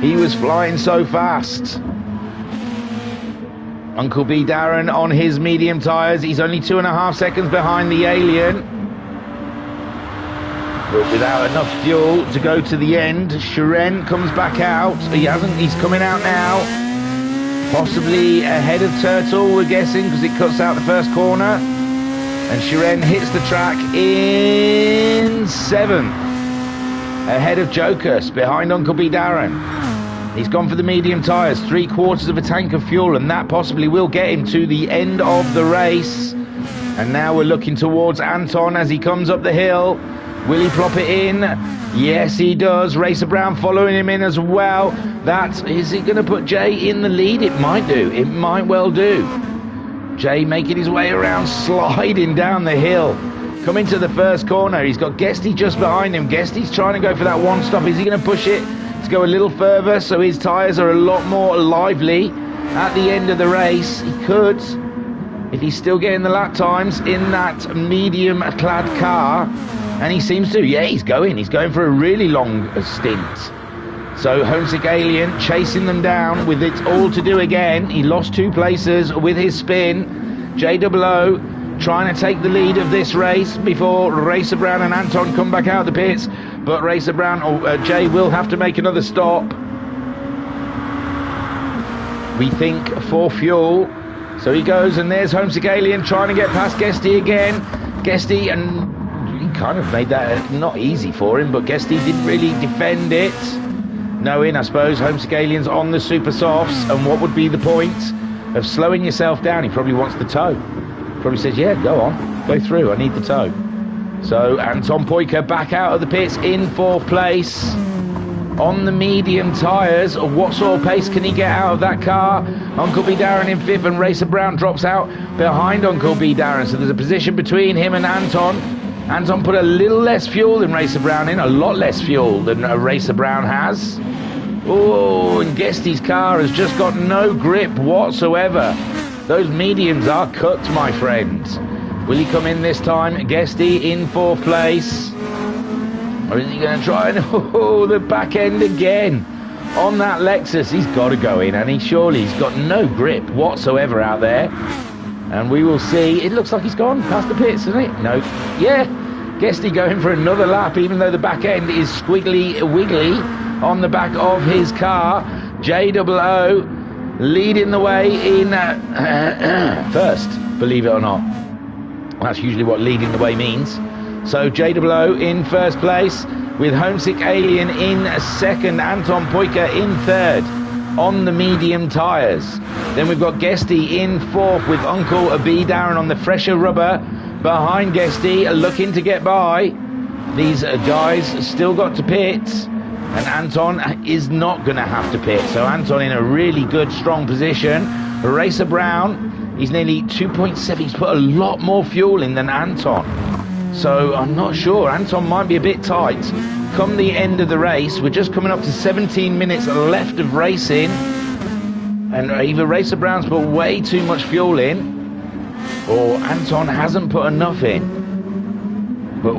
He was flying so fast. Uncle B Darren on his medium tyres. He's only 2.5 seconds behind the Alien, but without enough fuel to go to the end. Shiren comes back out. He's coming out now. Possibly ahead of Turtle, we're guessing, because it cuts out the first corner. And Shiren hits the track in 7th. Ahead of Jokus, behind Uncle B Darren. He's gone for the medium tyres, 3/4 of a tank of fuel, and that possibly will get him to the end of the race. And now we're looking towards Anton as he comes up the hill. Will he plop it in? Yes, he does. Racer Brown following him in as well. Is he going to put Jay in the lead? It might do. It might well do. Jay making his way around, sliding down the hill. Coming to the first corner. He's got Guesty just behind him. Guesty's trying to go for that one stop. Is he going to push it to go a little further so his tyres are a lot more lively at the end of the race? He could, if he's still getting the lap times in that medium clad car. And he seems to. Yeah, he's going for a really long stint. So Homesick Alien chasing them down with it all to do again. He lost 2 places with his spin. JOO trying to take the lead of this race before Racer Brown and Anton come back out of the pits. But Racer Brown, Jay will have to make another stop. We think for fuel. So he goes, and there's Homesick Alien trying to get past Guesty again. Guesty, and he kind of made that not easy for him, but Guesty didn't really defend it. Knowing, I suppose, Homesick Alien's on the super softs, and what would be the point of slowing yourself down? He probably wants the tow. Probably says, yeah, go on, go through, I need the tow. So Anton Poika back out of the pits in 4th place on the medium tyres. What sort of pace can he get out of that car? Uncle B Darren in 5th, and Racer Brown drops out behind Uncle B Darren. So there's a position between him and Anton. Anton put a little less fuel than Racer Brown in, a lot less fuel than Racer Brown has. Oh, and Guesty's car has just got no grip whatsoever. Those mediums are cut, my friends. Will he come in this time? Guesty in 4th place. Or is he going to try and... Oh, the back end again. On that Lexus, he's got to go in, and he's got no grip whatsoever out there. And we will see. It looks like he's gone past the pits, isn't it? No. Yeah. Guesty going for another lap, even though the back end is squiggly wiggly on the back of his car. JOO leading the way in first, believe it or not. That's usually what leading the way means. So JOO in 1st place with Homesick Alien in 2nd, Anton Poika in 3rd on the medium tyres. Then we've got Guesty in 4th with Uncle B Darren on the fresher rubber behind Guesty, looking to get by. These guys still got to pit, and Anton is not going to have to pit. So Anton in a really good, strong position. Racer Brown, he's nearly 2.7. He's put a lot more fuel in than Anton. So I'm not sure. Anton might be a bit tight. Come the end of the race, we're just coming up to 17 minutes left of racing. And either Racer Brown's put way too much fuel in, or Anton hasn't put enough in. But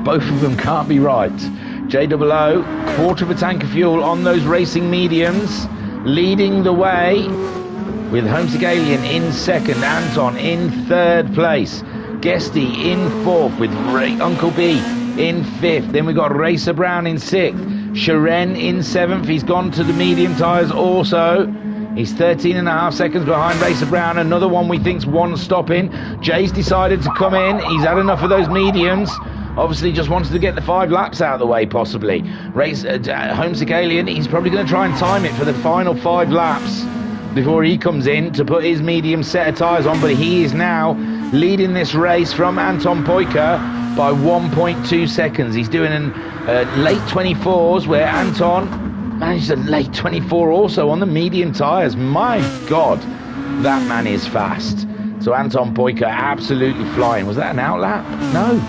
both of them can't be right. JOO, 1/4 of a tank of fuel on those racing mediums, leading the way with Homesick Alien in 2nd, Anton in 3rd place, Guesty in 4th with Uncle B in 5th. Then we've got Racer Brown in 6th, Shiren in 7th. He's gone to the medium tyres also. He's 13.5 seconds behind Racer Brown. Another one we think's one stopping. Jay's decided to come in. He's had enough of those mediums. Obviously just wants to get the 5 laps out of the way, possibly. Homesick Alien, he's probably going to try and time it for the final 5 laps before he comes in to put his medium set of tyres on. But he is now leading this race from Anton Poika by 1.2 seconds. He's doing late 24s, where Anton managed a late 24 also on the medium tyres. My God, that man is fast. So Anton Poika absolutely flying. Was that an outlap? No.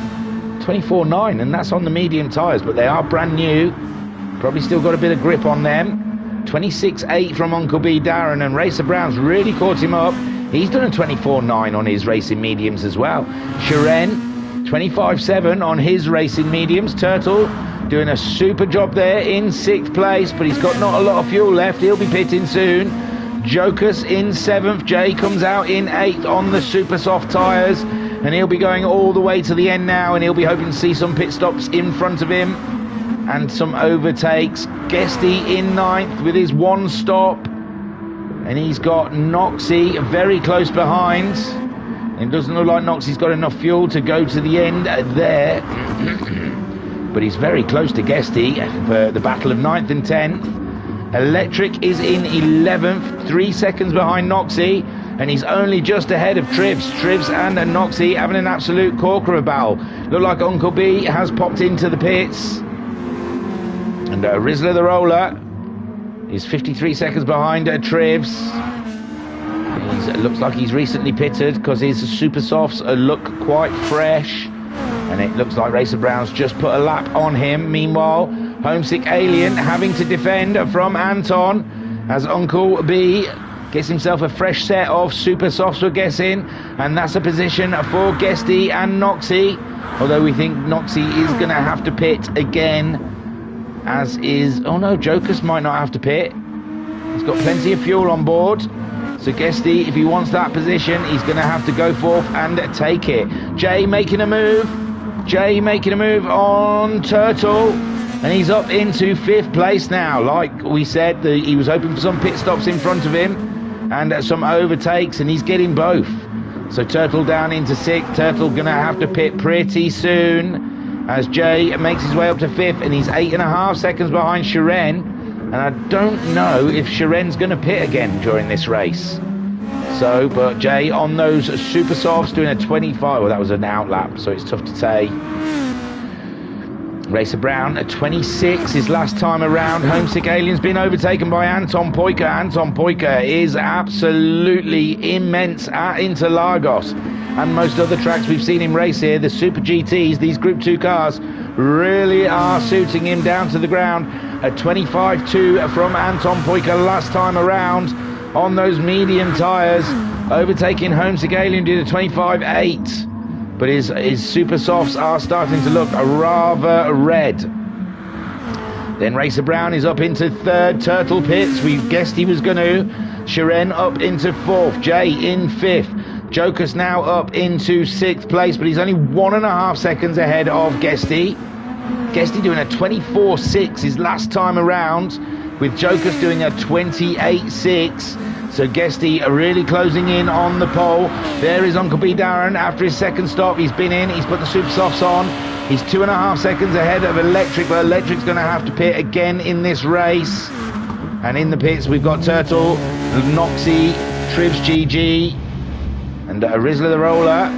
24.9, and that's on the medium tyres, but they are brand new. Probably still got a bit of grip on them. 26.8 from Uncle B Darren, and Racer Brown's really caught him up. He's done a 24.9 on his racing mediums as well. Shiren, 25.7 on his racing mediums. Turtle doing a super job there in 6th place, but he's got not a lot of fuel left. He'll be pitting soon. Jokus in 7th. Jay comes out in 8th on the super soft tyres, and he'll be going all the way to the end now, and he'll be hoping to see some pit stops in front of him and some overtakes. Guesty in 9th with his 1 stop, and he's got Noxie very close behind. It doesn't look like Noxie's got enough fuel to go to the end there. But he's very close to Guesty for the battle of 9th and 10th. Electric is in 11th, 3 seconds behind Noxie, and he's only just ahead of Trivs. Trivs and Noxie having an absolute corker of a battle. Look like Uncle B has popped into the pits. And Rizzler the Roller is 53 seconds behind Trivs. Looks like he's recently pitted because his super softs look quite fresh. And it looks like Racer Brown's just put a lap on him. Meanwhile, Homesick Alien having to defend from Anton as Uncle B gets himself a fresh set of super softs, we're guessing. And that's a position for Guesty and Noxie. Although we think Noxie is going to have to pit again. As is... Oh no, Jokers might not have to pit. He's got plenty of fuel on board. So Guesty, if he wants that position, he's going to have to go forth and take it. Jay making a move. Jay making a move on Turtle. And he's up into 5th place now. Like we said, he was hoping for some pit stops in front of him. And some overtakes, and he's getting both. So Turtle down into 6th. Turtle going to have to pit pretty soon. As Jay makes his way up to 5th. And he's 8.5 seconds behind Shiren. And I don't know if Shiren's going to pit again during this race. So, but Jay on those super softs doing a 25. Well, that was an outlap, so it's tough to say. Racer Brown at 26 his last time around. Homesick Alien's been overtaken by Anton Poika. Anton Poika is absolutely immense at Interlagos and most other tracks we've seen him race here. The Super GTs, these Group 2 cars, really are suiting him down to the ground. A 25.2 from Anton Poika last time around on those medium tyres, overtaking Homesick Alien did a 25.8, but his super softs are starting to look rather red. Then Racer Brown is up into 3rd. Turtle pits, we guessed he was going to. Shiren up into 4th. Jay in 5th. Joker's now up into 6th place, but he's only 1.5 seconds ahead of Guesty. Guesty doing a 24.6 his last time around, with Joker's doing a 28.6. So Guesty are really closing in on the pole. There is Uncle B Darren after his second stop. He's been in, he's put the super softs on. He's 2.5 seconds ahead of Electric, but Electric's going to have to pit again in this race. And in the pits we've got Turtle, Noxie, Trivs GG, and Rizzler the Roller,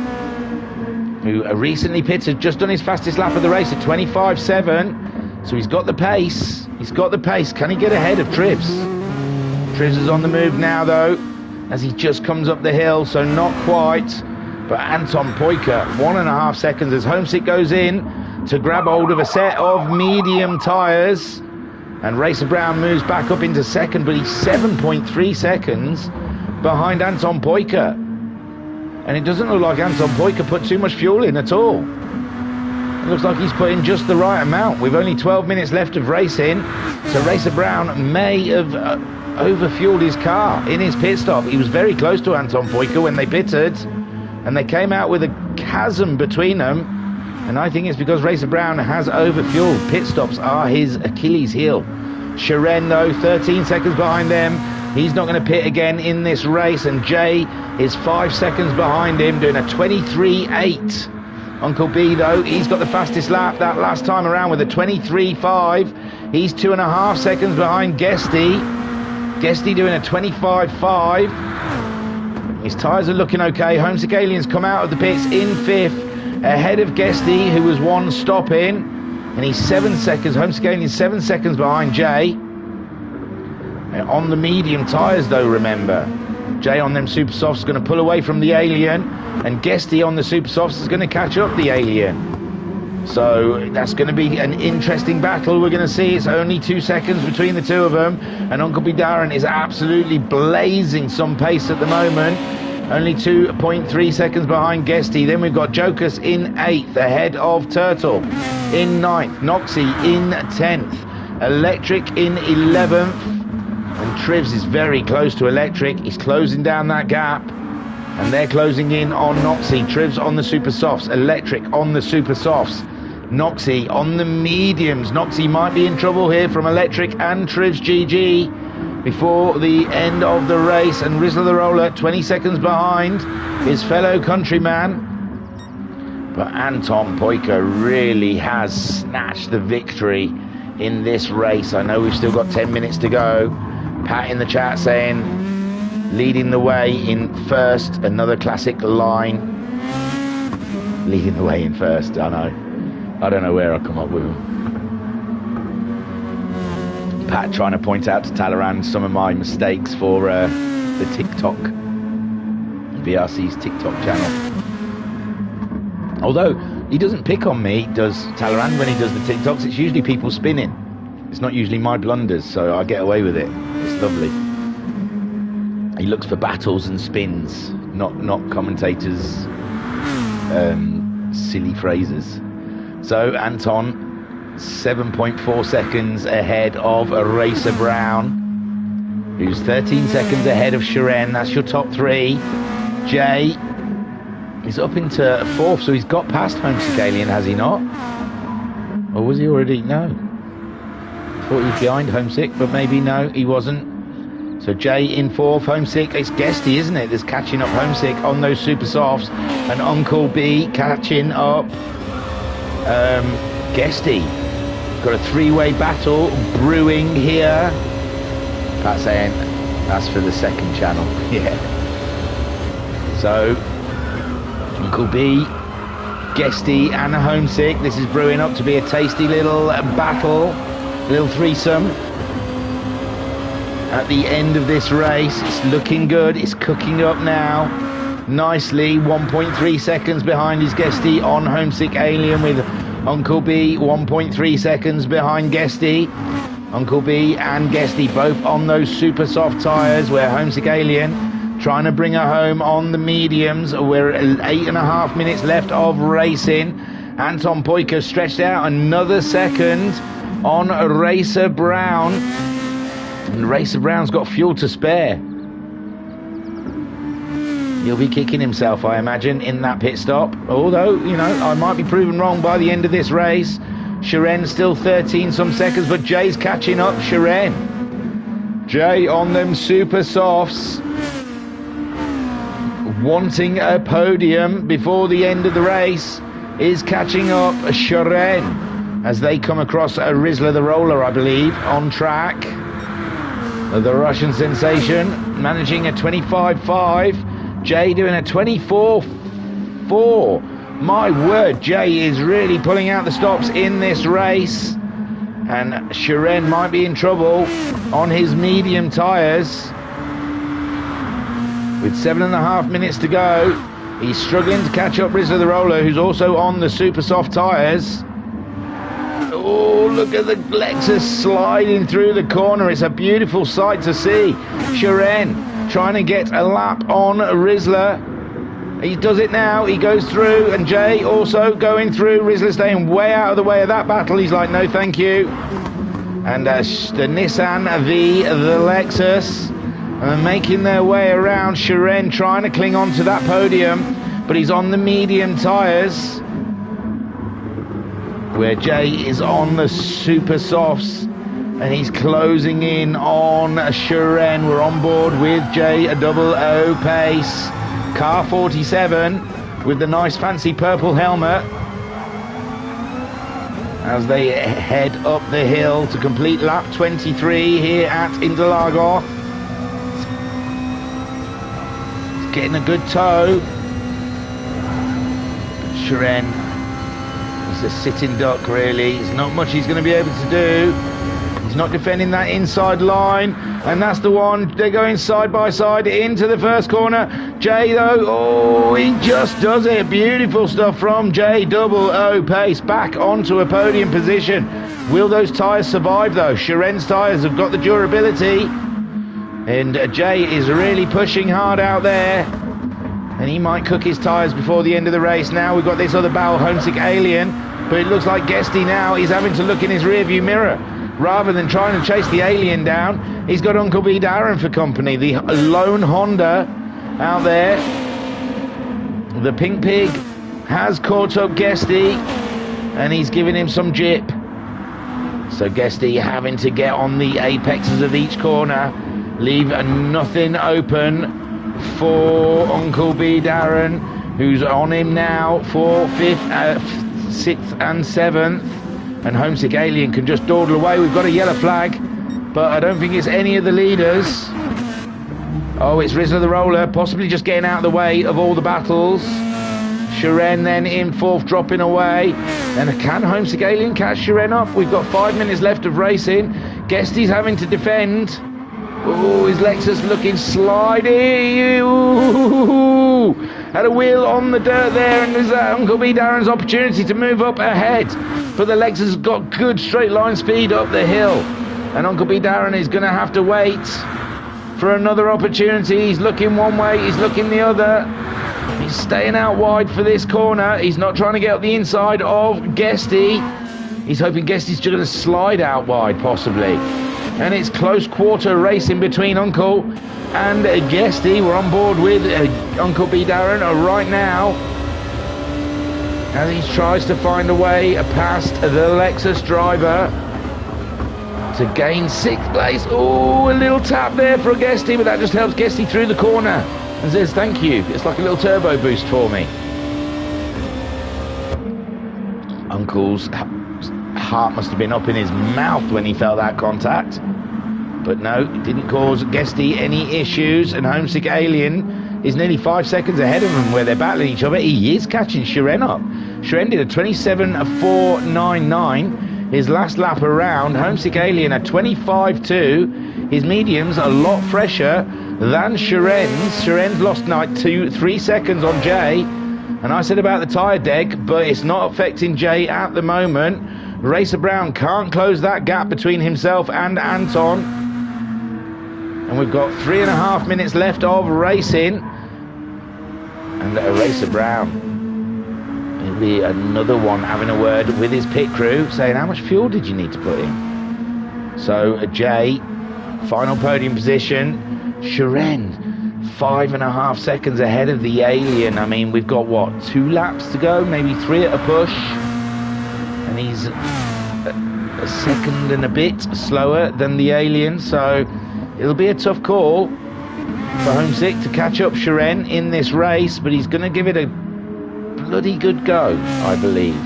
who recently pitted, just done his fastest lap of the race at 25.7. So he's got the pace. He's got the pace. Can he get ahead of Trivs? Trivs is on the move now, though, as he just comes up the hill, so not quite. But Anton Poika, 1.5 seconds as Homesick goes in to grab hold of a set of medium tyres. And Racer Brown moves back up into 2nd, but he's 7.3 seconds behind Anton Poika. And it doesn't look like Anton Poika put too much fuel in at all. It looks like he's put in just the right amount. We've only 12 minutes left of racing, so Racer Brown may have overfueled his car in his pit stop. He was very close to Anton Poika when they pitted, and they came out with a chasm between them. And I think it's because Racer Brown has overfueled. Pit stops are his Achilles heel. Shiren, though, 13 seconds behind them. He's not going to pit again in this race, and Jay is 5 seconds behind him, doing a 23.8. Uncle B, though, he's got the fastest lap that last time around with a 23.5. He's 2.5 seconds behind Guesty. Guesty doing a 25.5. His tyres are looking okay. Homesick Alien's come out of the pits in 5th, ahead of Guesty, who was 1 stop in. And he's 7 seconds. Homesick Alien's 7 seconds behind Jay. And on the medium tyres, though, remember. Jay on them super softs is going to pull away from the Alien, and Guesty on the super softs is going to catch up the Alien. So that's going to be an interesting battle. We're going to see it's only 2 seconds between the two of them, and Uncle B Darren is absolutely blazing some pace at the moment. Only 2.3 seconds behind Guesty. Then we've got Jokers in 8th, ahead of Turtle. In 9th, Noxie in 10th, Electric in 11th. And Trivs is very close to Electric. He's closing down that gap. And they're closing in on Noxie. Trivs on the super softs. Electric on the super softs. Noxie on the mediums. Noxie might be in trouble here from Electric and Trivs GG. before the end of the race, and Rizla the Roller 20 seconds behind his fellow countryman. But Anton Poika really has snatched the victory in this race. I know we've still got 10 minutes to go. Pat in the chat saying leading the way in first, another classic line. Leading the way in first, I know. I don't know where I'll come up with them. Pat trying to point out to Talaran some of my mistakes for the TikTok, VRC's TikTok channel. Although he doesn't pick on me, does Talaran, when he does the TikToks? It's usually people spinning. It's not usually my blunders, so I get away with it. It's lovely. He looks for battles and spins, not commentators' silly phrases. So Anton, 7.4 seconds ahead of Racer Brown, who's 13 seconds ahead of Shiren. That's your top three. Jay is up into fourth, so he's got past Homesick Alien, has he not? Or was he already? No. Thought he was behind Homesick, but maybe no, he wasn't. So Jay in fourth, Homesick. It's Guesty, isn't it? That's catching up Homesick on those super softs, and Uncle B catching up Guesty. Got a three-way battle brewing here. Pat saying that's for the second channel. Yeah. So Uncle B, Guesty and Homesick. This is brewing up to be a tasty little battle, little threesome. At the end of this race, it's looking good. It's cooking up now nicely. 1.3 seconds behind his Guesty on Homesick Alien, with Uncle B 1.3 seconds behind Guesty. Uncle B and Guesty both on those super soft tyres, where Homesick Alien trying to bring her home on the mediums. We're 8.5 minutes left of racing. Anton Poika stretched out another second on Racer Brown. And Racer Brown's got fuel to spare. He'll be kicking himself, I imagine, in that pit stop. Although, you know, I might be proven wrong by the end of this race. Shiren's still 13 some seconds, but Jay's catching up Shiren. Jay on them super softs, wanting a podium before the end of the race, is catching up Shiren as they come across Rizla the Roller, I believe, on track. The Russian sensation managing a 25.5. Jay doing a 24.4. My word, Jay is really pulling out the stops in this race. And Shiren might be in trouble on his medium tyres. With 7.5 minutes to go, he's struggling to catch up Rizla the Roller, who's also on the super soft tyres. Oh, look at the Lexus sliding through the corner. It's a beautiful sight to see. Shiren trying to get a lap on Rizla. He does it now. He goes through, and Jay also going through. Rizla staying way out of the way of that battle. He's like, no, thank you. And the Nissan V, the Lexus, making their way around. Shiren trying to cling on to that podium, but he's on the medium tyres, where Jay is on the super softs, and he's closing in on Shiren. We're on board with Jay, a double O pace. Car 47 with the nice fancy purple helmet, as they head up the hill to complete lap 23 here at Interlagos. It's getting a good tow. Shiren, he's a sitting duck really. There's not much he's going to be able to do. He's not defending that inside line, and that's the one. They're going side by side into the first corner. Jay though, oh, he just does it. Beautiful stuff from Jay, double O pace, back onto a podium position. Will those tyres survive though? Shiren's tyres have got the durability, and Jay is really pushing hard out there, and he might cook his tyres before the end of the race. Now we've got this other battle, Homesick Alien, but it looks like Guesty now is having to look in his rearview mirror. Rather than trying to chase the Alien down, he's got Uncle B Darren for company, the lone Honda out there. The Pink Pig has caught up Guesty, and he's giving him some jip. So Guesty having to get on the apexes of each corner leave nothing open for Uncle B Darren, who's on him now for 5th, 6th and 7th, and Homesick Alien can just dawdle away. We've got a yellow flag, but I don't think it's any of the leaders. Oh, it's Rizzler the Roller, possibly just getting out of the way of all the battles. Shiren then in 4th, dropping away. And can Homesick Alien catch Shiren up? We've got 5 minutes left of racing. Guesty's having to defend. Oh, his Lexus looking slidey. Ooh, had a wheel on the dirt there, and there's Uncle B Darren's opportunity to move up ahead. But the Lexus has got good straight line speed up the hill, and Uncle B Darren is going to have to wait for another opportunity. He's looking one way, he's looking the other. He's staying out wide for this corner. He's not trying to get up the inside of Guesty. He's hoping Guesty's just going to slide out wide, possibly. And it's close quarter racing between Uncle and Guesty. We're on board with Uncle B Darren right now, as he tries to find a way past the Lexus driver to gain 6th place. Oh, a little tap there for Guesty, but that just helps Guesty through the corner and says thank you. It's like a little turbo boost for me. Uncle's heart must have been up in his mouth when he felt that contact, but no, it didn't cause Guesty any issues, and Homesick Alien is nearly 5 seconds ahead of him where they're battling each other. He is catching Shiren up. Shiren did a 27.499 his last lap around. Homesick Alien at 25.2. His medium's a lot fresher than Shiren's. Shiren's lost 3 seconds on Jay, and I said about the tyre deck, but it's not affecting Jay at the moment. Racer Brown can't close that gap between himself and Anton, and we've got 3.5 minutes left of racing. And Racer Brown, it'll be another one having a word with his pit crew, saying how much fuel did you need to put in. So Jay, final podium position. Shiren 5.5 seconds ahead of the Alien. I mean, we've got what, 2 laps to go, maybe 3 at a push, and he's a second and a bit slower than the Alien, so it'll be a tough call for Homesick to catch up Shiren in this race, but he's going to give it a bloody good go, I believe.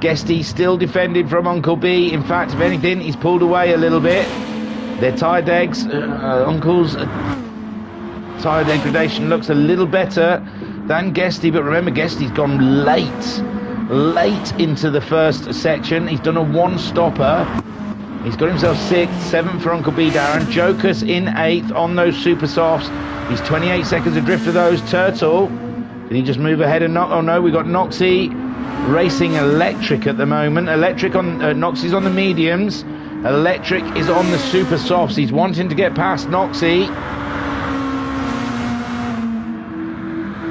Guesty still defended from Uncle B. In fact, if anything, he's pulled away a little bit. Their tyre degs, Uncle's tyre degradation looks a little better than Guesty, but remember, Guesty's gone late into the first section. He's done a 1-stopper. He's got himself 6th, 7th for Uncle B Darren. Jokus in 8th on those super softs. He's 28 seconds adrift of those. Turtle, did he just move ahead and oh no, we got Noxie racing Electric at the moment. Electric on Noxie's on the mediums. Electric is on the super softs. He's wanting to get past Noxie.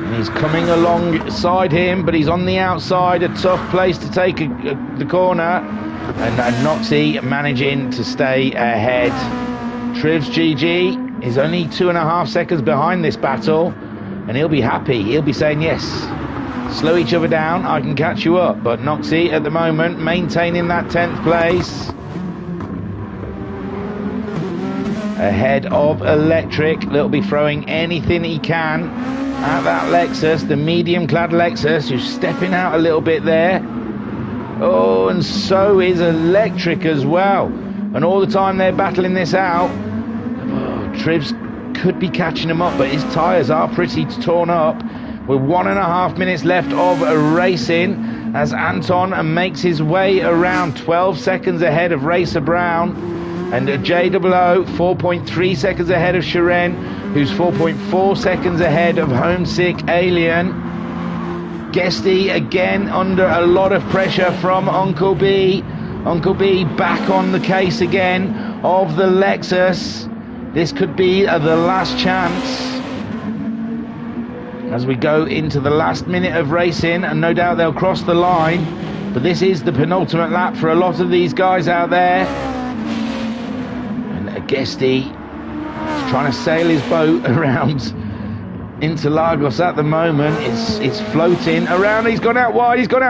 And he's coming alongside him, but he's on the outside. A tough place to take the corner. And Noxie managing to stay ahead. Trivs GG is only 2.5 seconds behind this battle, and he'll be happy. He'll be saying, yes, slow each other down, I can catch you up. But Noxie at the moment maintaining that 10th place ahead of Electric. That'll be throwing anything he can at that Lexus, the medium clad Lexus, who's stepping out a little bit there. Oh, and so is Electric as well. And all the time they're battling this out, Trivs could be catching him up, but his tyres are pretty torn up. With 1.5 minutes left of racing, as Anton makes his way around, 12 seconds ahead of Racer Brown. And JOO 4.3 seconds ahead of Shiren, who's 4.4 seconds ahead of Homesick Alien. Guesty again under a lot of pressure from Uncle B. Uncle B back on the case again of the Lexus. This could be the last chance as we go into the last minute of racing, and no doubt they'll cross the line, but this is the penultimate lap for a lot of these guys out there. And Guesty is trying to sail his boat around Interlagos at the moment. It's floating around. He's gone out wide, he's got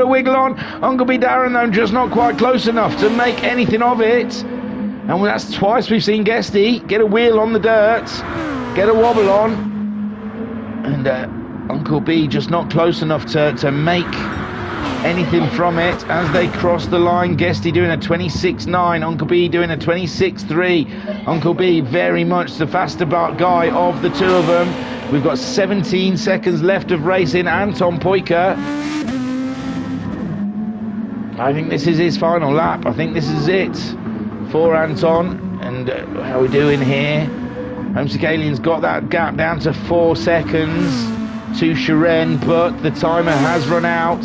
a wiggle on. Uncle B Darren though just not quite close enough to make anything of it. And that's twice we've seen Guesty get a wheel on the dirt, get a wobble on, and Uncle B just not close enough to make anything from it as they cross the line. Guesty doing a 26.9, Uncle B doing a 26.3. Uncle B very much the faster guy of the two of them. We've got 17 seconds left of racing. Anton Poika, I think this is his final lap. I think this is it for Anton. And how are we doing here? Homesick Alien's got that gap down to 4 seconds to Shiren, but the timer has run out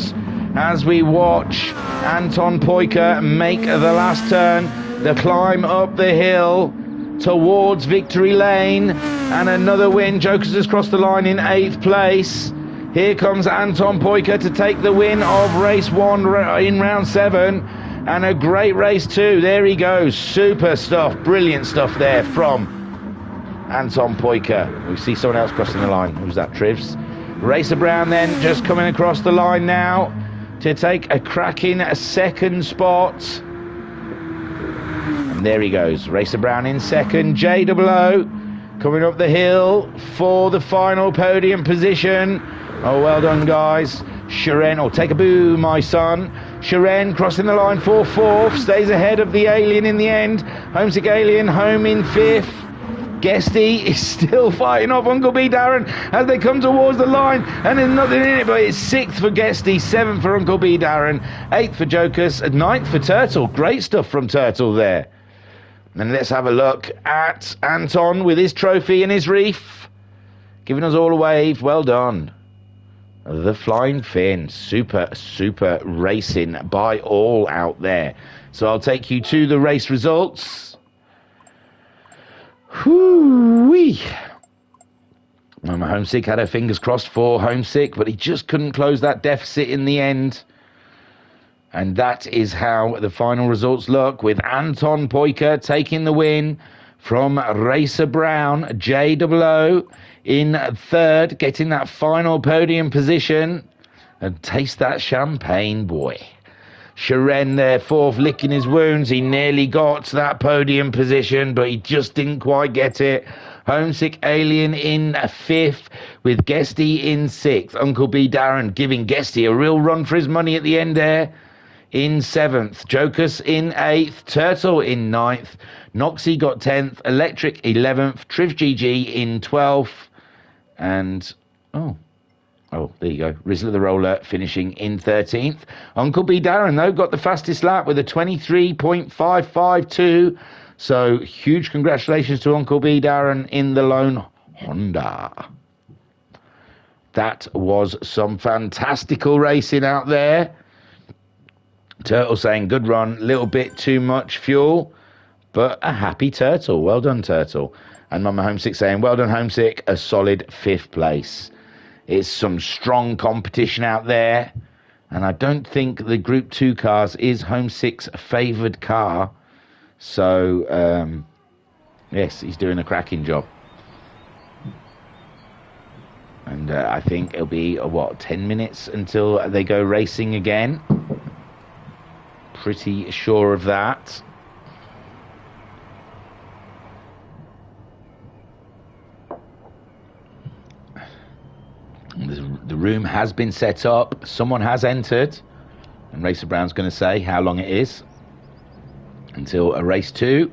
as we watch Anton Poika make the last turn, the climb up the hill towards victory lane, and another win. Jokers has crossed the line in 8th place. Here comes Anton Poika to take the win of race 1 in round 7, and a great race 2. There he goes. Super stuff, brilliant stuff there from Anton Poika. We see someone else crossing the line. Who's that, Trivs? Racer Brown then just coming across the line now to take a cracking second spot. And there he goes. Racer Brown in second. JOO coming up the hill for the final podium position. Oh, well done, guys. Shiren, oh, take a boo, my son. Shiren crossing the line for 4th, stays ahead of the Alien in the end. Homesick Alien home in 5th. Guesty is still fighting off Uncle B Darren as they come towards the line, and there's nothing in it, but it's 6th for Guesty, 7th for Uncle B Darren, 8th for Jokers, 9th for Turtle. Great stuff from Turtle there. And let's have a look at Anton with his trophy and his wreath, giving us all a wave. Well done. The Flying Finn. Super, super racing by all out there. So I'll take you to the race results. Whoo-wee. Mama Homesick had her fingers crossed for Homesick, but he just couldn't close that deficit in the end. And that is how the final results look, with Anton Poika taking the win from Racer Brown. JOO in 3rd, getting that final podium position. And taste that champagne, boy. Shiren there, 4th, licking his wounds. He nearly got that podium position, but he just didn't quite get it. Homesick Alien in 5th, with Guesty in 6th. Uncle B Darren giving Guesty a real run for his money at the end there. In 7th, Jokers in 8th, Turtle in 9th, Noxie got 10th, Electric 11th, Triv GG in 12th, and oh, there you go, Rizzler the Roller finishing in 13th. Uncle B Darren, though, got the fastest lap with a 23.552, so huge congratulations to Uncle B Darren in the lone Honda. That was some fantastical racing out there. Turtle saying, good run, little bit too much fuel, but a happy Turtle. Well done, Turtle. And Mama Homesick saying, well done, Homesick, a solid 5th place. It's some strong competition out there, and I don't think the Group 2 cars is Homesick's favoured car. So, yes, he's doing a cracking job. And I think it'll be, 10 minutes until they go racing again. Pretty sure of that. The room has been set up. Someone has entered. And Racer Brown's going to say how long it is until a race 2.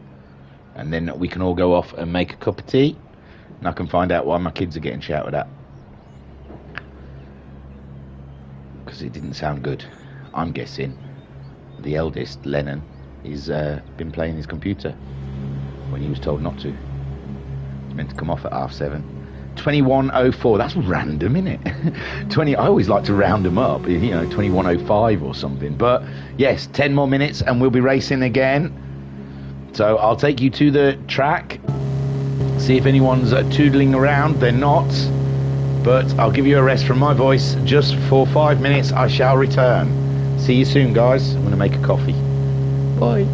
And then we can all go off and make a cup of tea. And I can find out why my kids are getting shouted at. Because it didn't sound good. I'm guessing the eldest, Lennon, is been playing his computer when he was told not to. It's meant to come off at 7:30. 21:04. That's random, isn't it? 20. I always like to round them up. 21:05 or something. But yes, 10 more minutes and we'll be racing again. So I'll take you to the track. See if anyone's toodling around. They're not. But I'll give you a rest from my voice just for 5 minutes. I shall return. See you soon, guys. I'm going to make a coffee. Bye.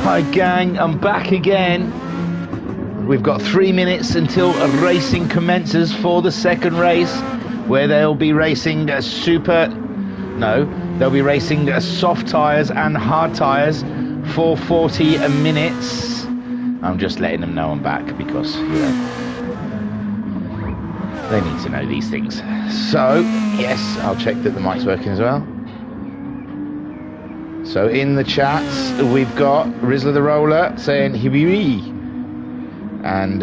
Hi gang, I'm back again. We've got 3 minutes until racing commences for the second race, where they'll be racing they'll be racing soft tyres and hard tyres for 40 minutes. I'm just letting them know I'm back because, you know, they need to know these things. So, yes, I'll check that the mic's working as well. So in the chats, we've got Rizzler the Roller saying Hibiri, and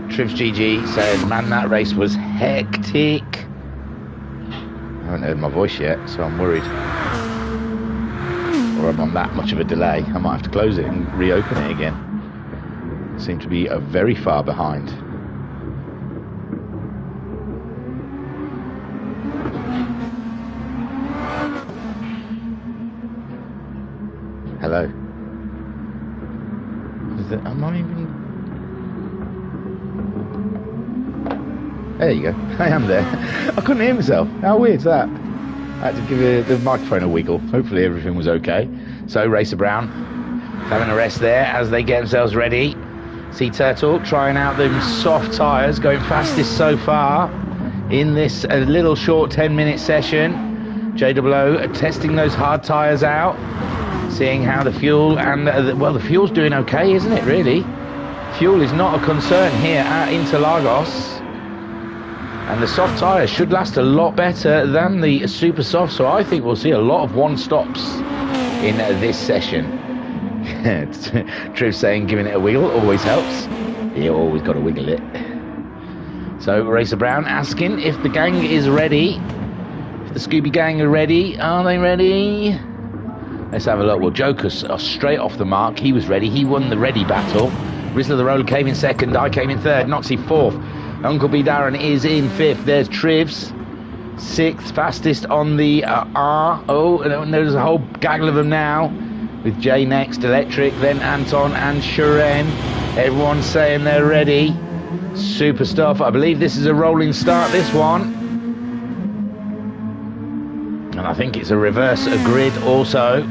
Trivs GG saying, man, that race was hectic. I haven't heard my voice yet, so I'm worried. Or I'm on that much of a delay. I might have to close it and reopen it again. Seem to be very far behind. Hello. I'm not even... There you go. I am there. I couldn't hear myself. How weird is that? I had to give the microphone a wiggle. Hopefully everything was okay. So Racer Brown having a rest there as they get themselves ready. See Turtle trying out them soft tyres, going fastest so far in this little short 10-minute session. JWO testing those hard tyres out, seeing how the fuel and the fuel's doing okay, isn't it? Really, fuel is not a concern here at Interlagos, and the soft tyres should last a lot better than the super soft. So I think we'll see a lot of one stops in this session. True saying giving it a wiggle always helps. You always got to wiggle it. So Racer Brown asking if the gang is ready. If the Scooby gang are ready. Are they ready? Let's have a look. Well, Joker's straight off the mark. He was ready. He won the ready battle. Rizzler the Roller came in second. I came in third. Noxie fourth. Uncle B Darren is in fifth. There's Trivs, sixth. Fastest on the R. Oh, and there's a whole gaggle of them now. With Jay next, Electric, then Anton and Sharon. Everyone's saying they're ready. Super stuff. I believe this is a rolling start, this one. And I think it's a reverse grid also.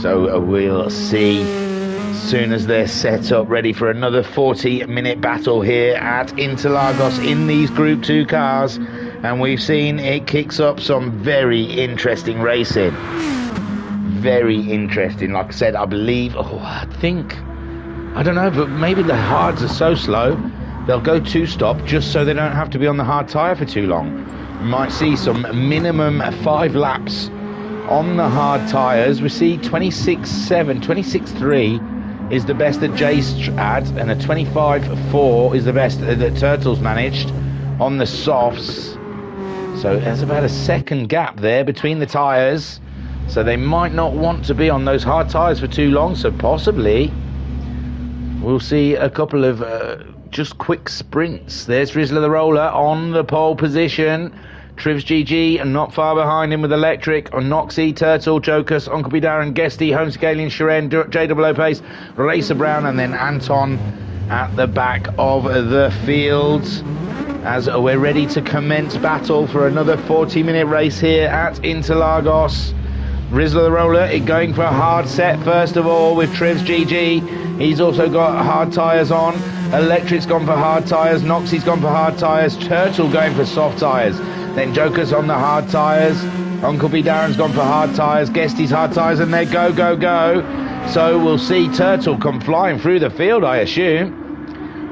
So we'll see as soon as they're set up, ready for another 40-minute battle here at Interlagos in these Group 2 cars. And we've seen it kicks up some very interesting racing. Very interesting. Like I said, I believe, I don't know, but maybe the hards are so slow, they'll go two-stop just so they don't have to be on the hard tyre for too long. You might see some minimum 5 laps on the hard tyres. We see 26.7, 26.3 is the best that Jay's had, and a 25.4 is the best that Turtle's managed on the softs. So there's about a second gap there between the tyres. So they might not want to be on those hard tyres for too long. So possibly we'll see a couple of just quick sprints. There's Rizzler the Roller on the pole position. Trivs GG and not far behind him with Electric on Noxie, Turtle, Jokus, Uncle B Darren, Guesty, Homesick Alien, Sharon, JWO Pace, Racer Brown, and then Anton at the back of the field. As we're ready to commence battle for another 40-minute race here at Interlagos. Rizzler the Roller going for a hard set first of all with Trivs GG. He's also got hard tyres on. Electric's gone for hard tyres. Noxie's gone for hard tyres. Turtle going for soft tyres. Then Joker's on the hard tyres. Uncle B Darren's gone for hard tyres. Guesty's hard tyres, and they go, go, go. So we'll see Turtle come flying through the field, I assume.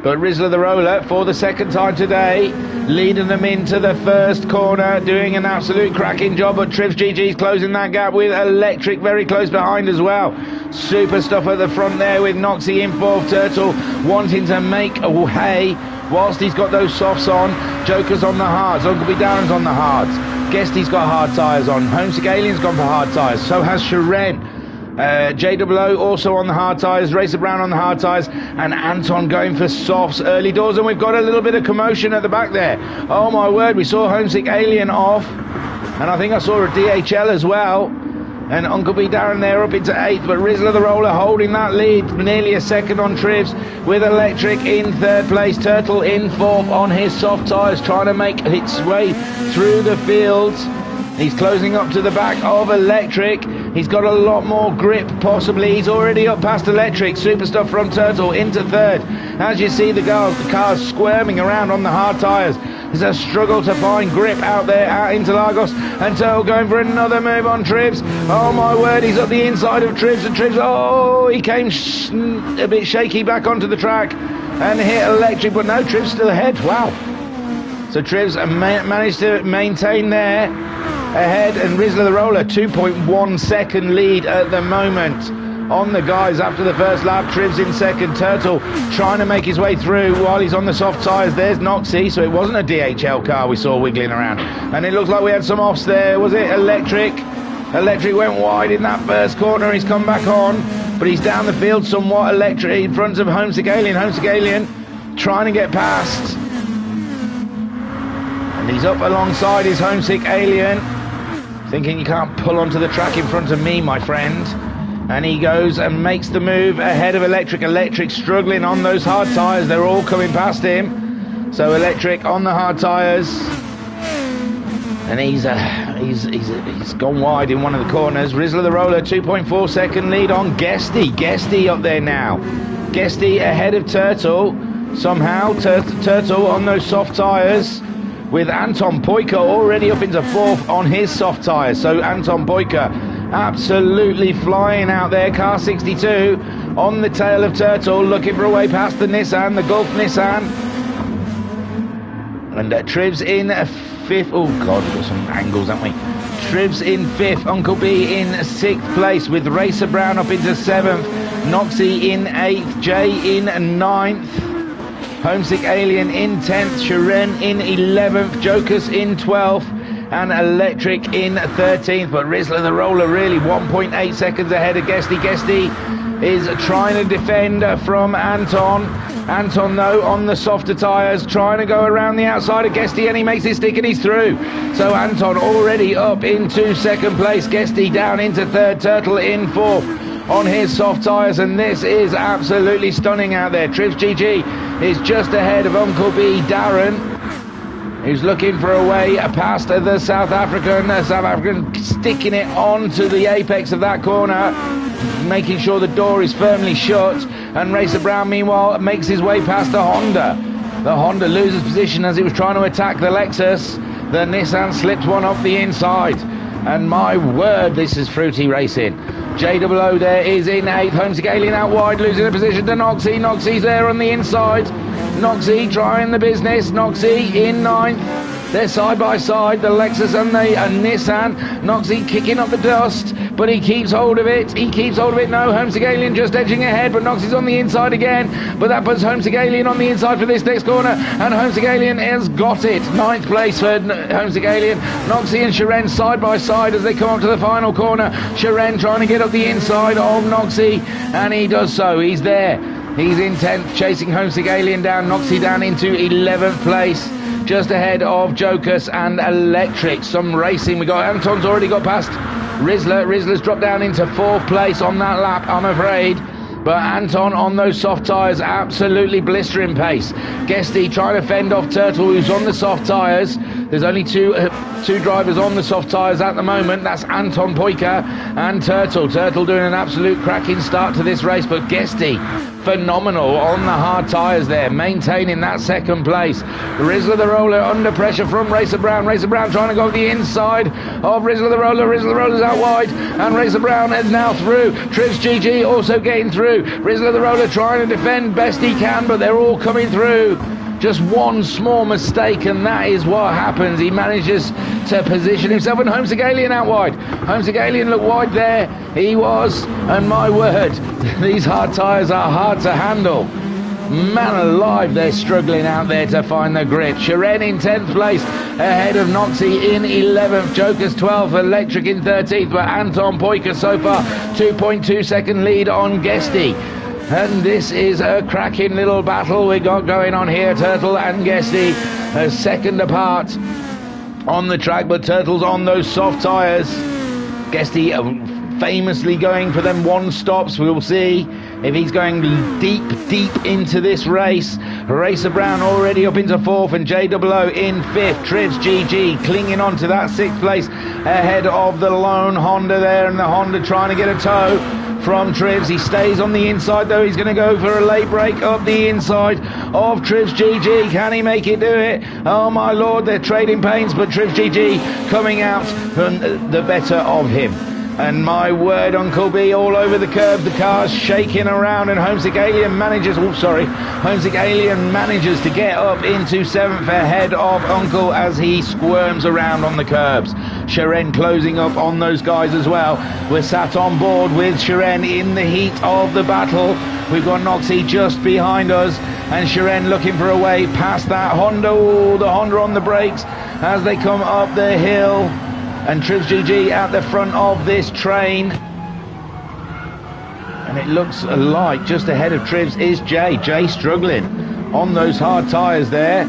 But Rizzler the Roller, for the second time today, leading them into the first corner, doing an absolute cracking job. But Trivs GG's closing that gap with Electric very close behind as well. Super stuff at the front there with Noxie in fourth. Turtle wanting to make a hay whilst he's got those softs on. Joker's on the hards. Uncle B Darren's on the hards. Guesty's got hard tyres on. Homesick Alien's gone for hard tyres. So has Sharon. JWO also on the hard tyres, Racer Brown on the hard tyres, and Anton going for softs early doors. And we've got a little bit of commotion at the back there. Oh my word, we saw Homesick Alien off, and I think I saw a DHL as well. And Uncle B Darren there up into 8th, but Rizzler the Roller holding that lead, nearly a second on Trivs, with Electric in 3rd place, Turtle in 4th on his soft tyres, trying to make its way through the field. He's closing up to the back of Electric. He's got a lot more grip, possibly. He's already up past Electric. Super stuff from Turtle into third. As you see the cars squirming around on the hard tyres. There's a struggle to find grip out there at Interlagos. And Turtle going for another move on Tribs. Oh my word, he's up the inside of Tribs. And Tribs, oh, he came a bit shaky back onto the track and hit Electric. But no, Tribs still ahead. Wow. So Tribs managed to maintain there ahead, and Rizzler the Roller 2.1 second lead at the moment on the guys after the first lap. Tribs in second. Turtle trying to make his way through while he's on the soft tyres. There's Noxie, so it wasn't a DHL car we saw wiggling around, and it looks like we had some offs there. Was it Electric? Electric went wide in that first corner. He's come back on, but he's down the field somewhat. Electric in front of Homesick Alien. Homesick Alien trying to get past, and he's up alongside his Homesick Alien, thinking you can't pull onto the track in front of me, my friend. And he goes and makes the move ahead of Electric. Electric struggling on those hard tyres. They're all coming past him. So Electric on the hard tyres, and he's gone wide in one of the corners. Rizzler the Roller 2.4 second lead on Guesty. Guesty up there now. Guesty ahead of Turtle somehow. Turtle on those soft tyres, with Anton Poika already up into fourth on his soft tyres. So Anton Poika absolutely flying out there. Car 62 on the tail of Turtle, looking for a way past the Nissan, the Gulf Nissan. And Tribs in fifth. Oh God, we've got some angles, haven't we? Tribs in fifth, Uncle B in sixth place, with Racer Brown up into seventh, Noxie in eighth, Jay in ninth, Homesick Alien in 10th, Sharon in 11th, Jokers in 12th, and Electric in 13th. But Rizzler the Roller really 1.8 seconds ahead of Guesty. Guesty is trying to defend from Anton. Anton, though, on the softer tyres, trying to go around the outside of Guesty, and he makes his stick and he's through. So Anton already up into second place. Guesty down into third. Turtle in fourth on his soft tyres, and this is absolutely stunning out there. Tribs GG is just ahead of Uncle B, Darren, who's looking for a way past the South African, sticking it onto the apex of that corner, making sure the door is firmly shut. And Racer Brown, meanwhile, makes his way past the Honda. The Honda loses position as it was trying to attack the Lexus. The Nissan slips one off the inside. And my word, this is fruity racing. JOO there is in 8th. Homesick Alien out wide, losing a position to Noxie. Noxie's there on the inside. Noxie trying the business. Noxie in 9th. They're side by side, the Lexus and the Nissan. Noxie kicking up the dust, but he keeps hold of it. No, Homesick Alien just edging ahead, but Noxie's on the inside again. But that puts Homesick Alien on the inside for this next corner, and Homesick Alien has got it. 9th place for Homesick Alien. Noxie and Sharon side by side as they come up to the final corner. Sharon trying to get up the inside of Noxie, and he does so. He's there. He's in 10th, chasing Homesick Alien down. Noxie down into 11th place, just ahead of Jokers and Electric. Some racing. We got Anton's already got past Rizzler. Rizzler's dropped down into 4th place on that lap, I'm afraid. But Anton on those soft tyres, absolutely blistering pace. Guesty trying to fend off Turtle, who's on the soft tyres. There's only two drivers on the soft tyres at the moment. That's Anton Poika and Turtle. Turtle doing an absolute cracking start to this race, but Guesty phenomenal on the hard tyres there, maintaining that second place. Rizzler the Roller under pressure from Racer Brown. Racer Brown trying to go the inside of Rizzler the Roller. Rizzler the Roller's out wide, and Racer Brown is now through. Tribs GG also getting through. Rizzler the Roller trying to defend best he can, but they're all coming through. Just one small mistake, and that is what happens. He manages to position himself, and Homesick Alien out wide. Homesick Alien looked wide there. He was, and my word, these hard tyres are hard to handle. Man alive, they're struggling out there to find the grip. Sharon in 10th place, ahead of Noxie in 11th. Jokers 12th, Electric in 13th, but Anton Poika so far 2.2 second lead on Guesty. And this is a cracking little battle we got going on here. Turtle and Guesty are second apart on the track, but Turtle's on those soft tyres. Guesty famously going for them one stops. We'll see if he's going deep into this race. Racer Brown already up into 4th and JOO in 5th. Trivs GG clinging on to that 6th place ahead of the lone Honda there, and the Honda trying to get a tow from Trivs. He stays on the inside though. He's going to go for a late break up the inside of Trivs GG. Can he make it do it? Oh my lord, they're trading pains, but Trivs GG coming out from the better of him. And my word, Uncle B all over the curb, the car's shaking around, and Homesick Alien manages to get up into 7th ahead of Uncle as he squirms around on the curbs. Shiren closing up on those guys as well. We're sat on board with Shiren in the heat of the battle. We've got Noxie just behind us, and Shiren looking for a way past that Honda. Ooh, the Honda on the brakes as they come up the hill. And Trivs GG at the front of this train. And it looks like just ahead of Trivs is Jay. Jay struggling on those hard tyres there.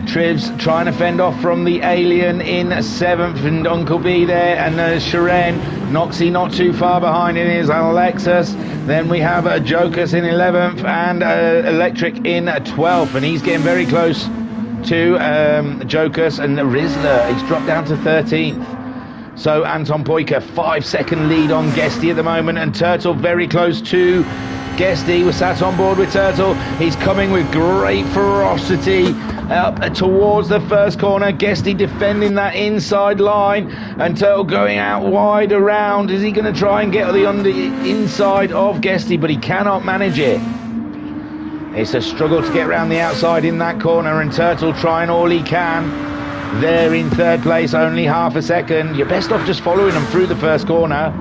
Trivs trying to fend off from the Alien in 7th, and Uncle B there, and Shiren. Noxie not too far behind in his Lexus. Then we have Jokus in 11th and Electric in 12th, and he's getting very close to Jokus, and Rizzler, he's dropped down to 13th. So Anton Poika 5-second lead on Guesty at the moment, and Turtle very close to Guesty. We're sat on board with Turtle. He's coming with great ferocity up towards the first corner. Guesty defending that inside line, and Turtle going out wide around. Is he going to try and get on the inside of Guesty? But he cannot manage it. It's a struggle to get around the outside in that corner, and Turtle trying all he can. There in 3rd place, only half a second. You're best off just following them through the first corner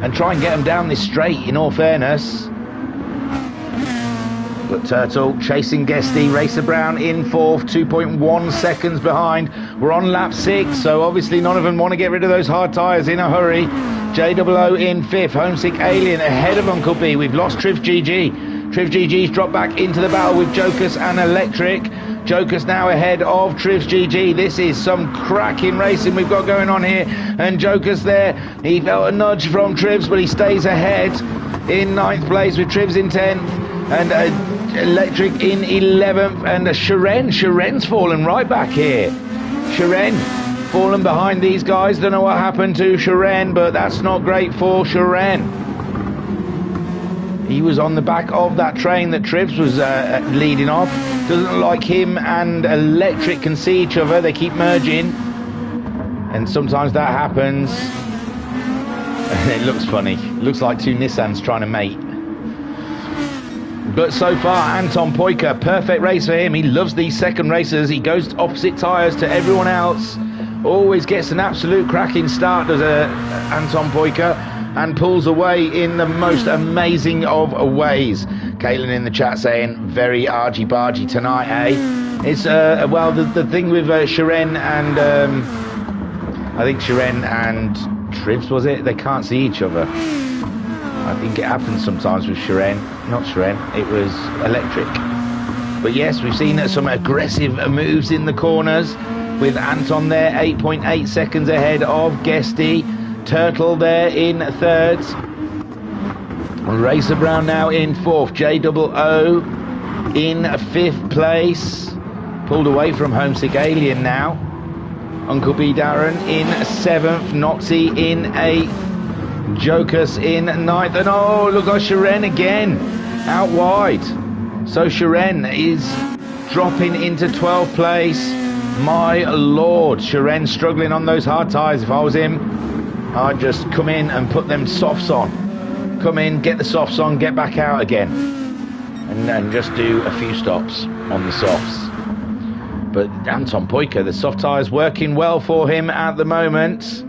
and try and get them down this straight, in all fairness. But Turtle chasing Guesty. Racer Brown in 4th, 2.1 seconds behind. We're on lap 6, so obviously none of them want to get rid of those hard tyres in a hurry. JOO in 5th, Homesick Alien ahead of Uncle B. We've lost Trivs GG. Trivs GG's dropped back into the battle with Jokus and Electric. Jokus now ahead of Trivs GG. This is some cracking racing we've got going on here. And Jokus there, he felt a nudge from Trivs, but he stays ahead in 9th place with Trivs in 10th. And Electric in 11th. And Shiren's fallen right back here. Shiren fallen behind these guys. Don't know what happened to Shiren, but that's not great for Shiren. He was on the back of that train that Trivs was leading off. Doesn't look like him and Electric can see each other. They keep merging, and sometimes that happens. And it looks funny. Looks like 2 Nissans trying to mate. But so far, Anton Poika, perfect race for him. He loves these second races. He goes opposite tyres to everyone else. Always gets an absolute cracking start, does Anton Poika, and pulls away in the most amazing of ways. Caitlin in the chat saying, very argy-bargy tonight, eh? It's, well, the thing with Shiren and, I think Shiren and Trivs, was it? They can't see each other. I think it happens sometimes with Shiren. Not Shiren, it was Electric. But yes, we've seen some aggressive moves in the corners, with Anton there 8.8 seconds ahead of Guesty. Turtle there in 3rd. Racer Brown now in 4th. JOO in 5th place. Pulled away from Homesick Alien now. Uncle B Darren in 7th. Noxie in 8th. Jokus in 9th. And oh, look like Shiren again. Out wide. So Shiren is dropping into 12th place. My lord. Shiren struggling on those hard tyres. If I was him, I'd just come in and put them softs on. Come in, get the softs on, get back out again. And just do a few stops on the softs. But Anton Poika, the soft tyres working well for him at the moment.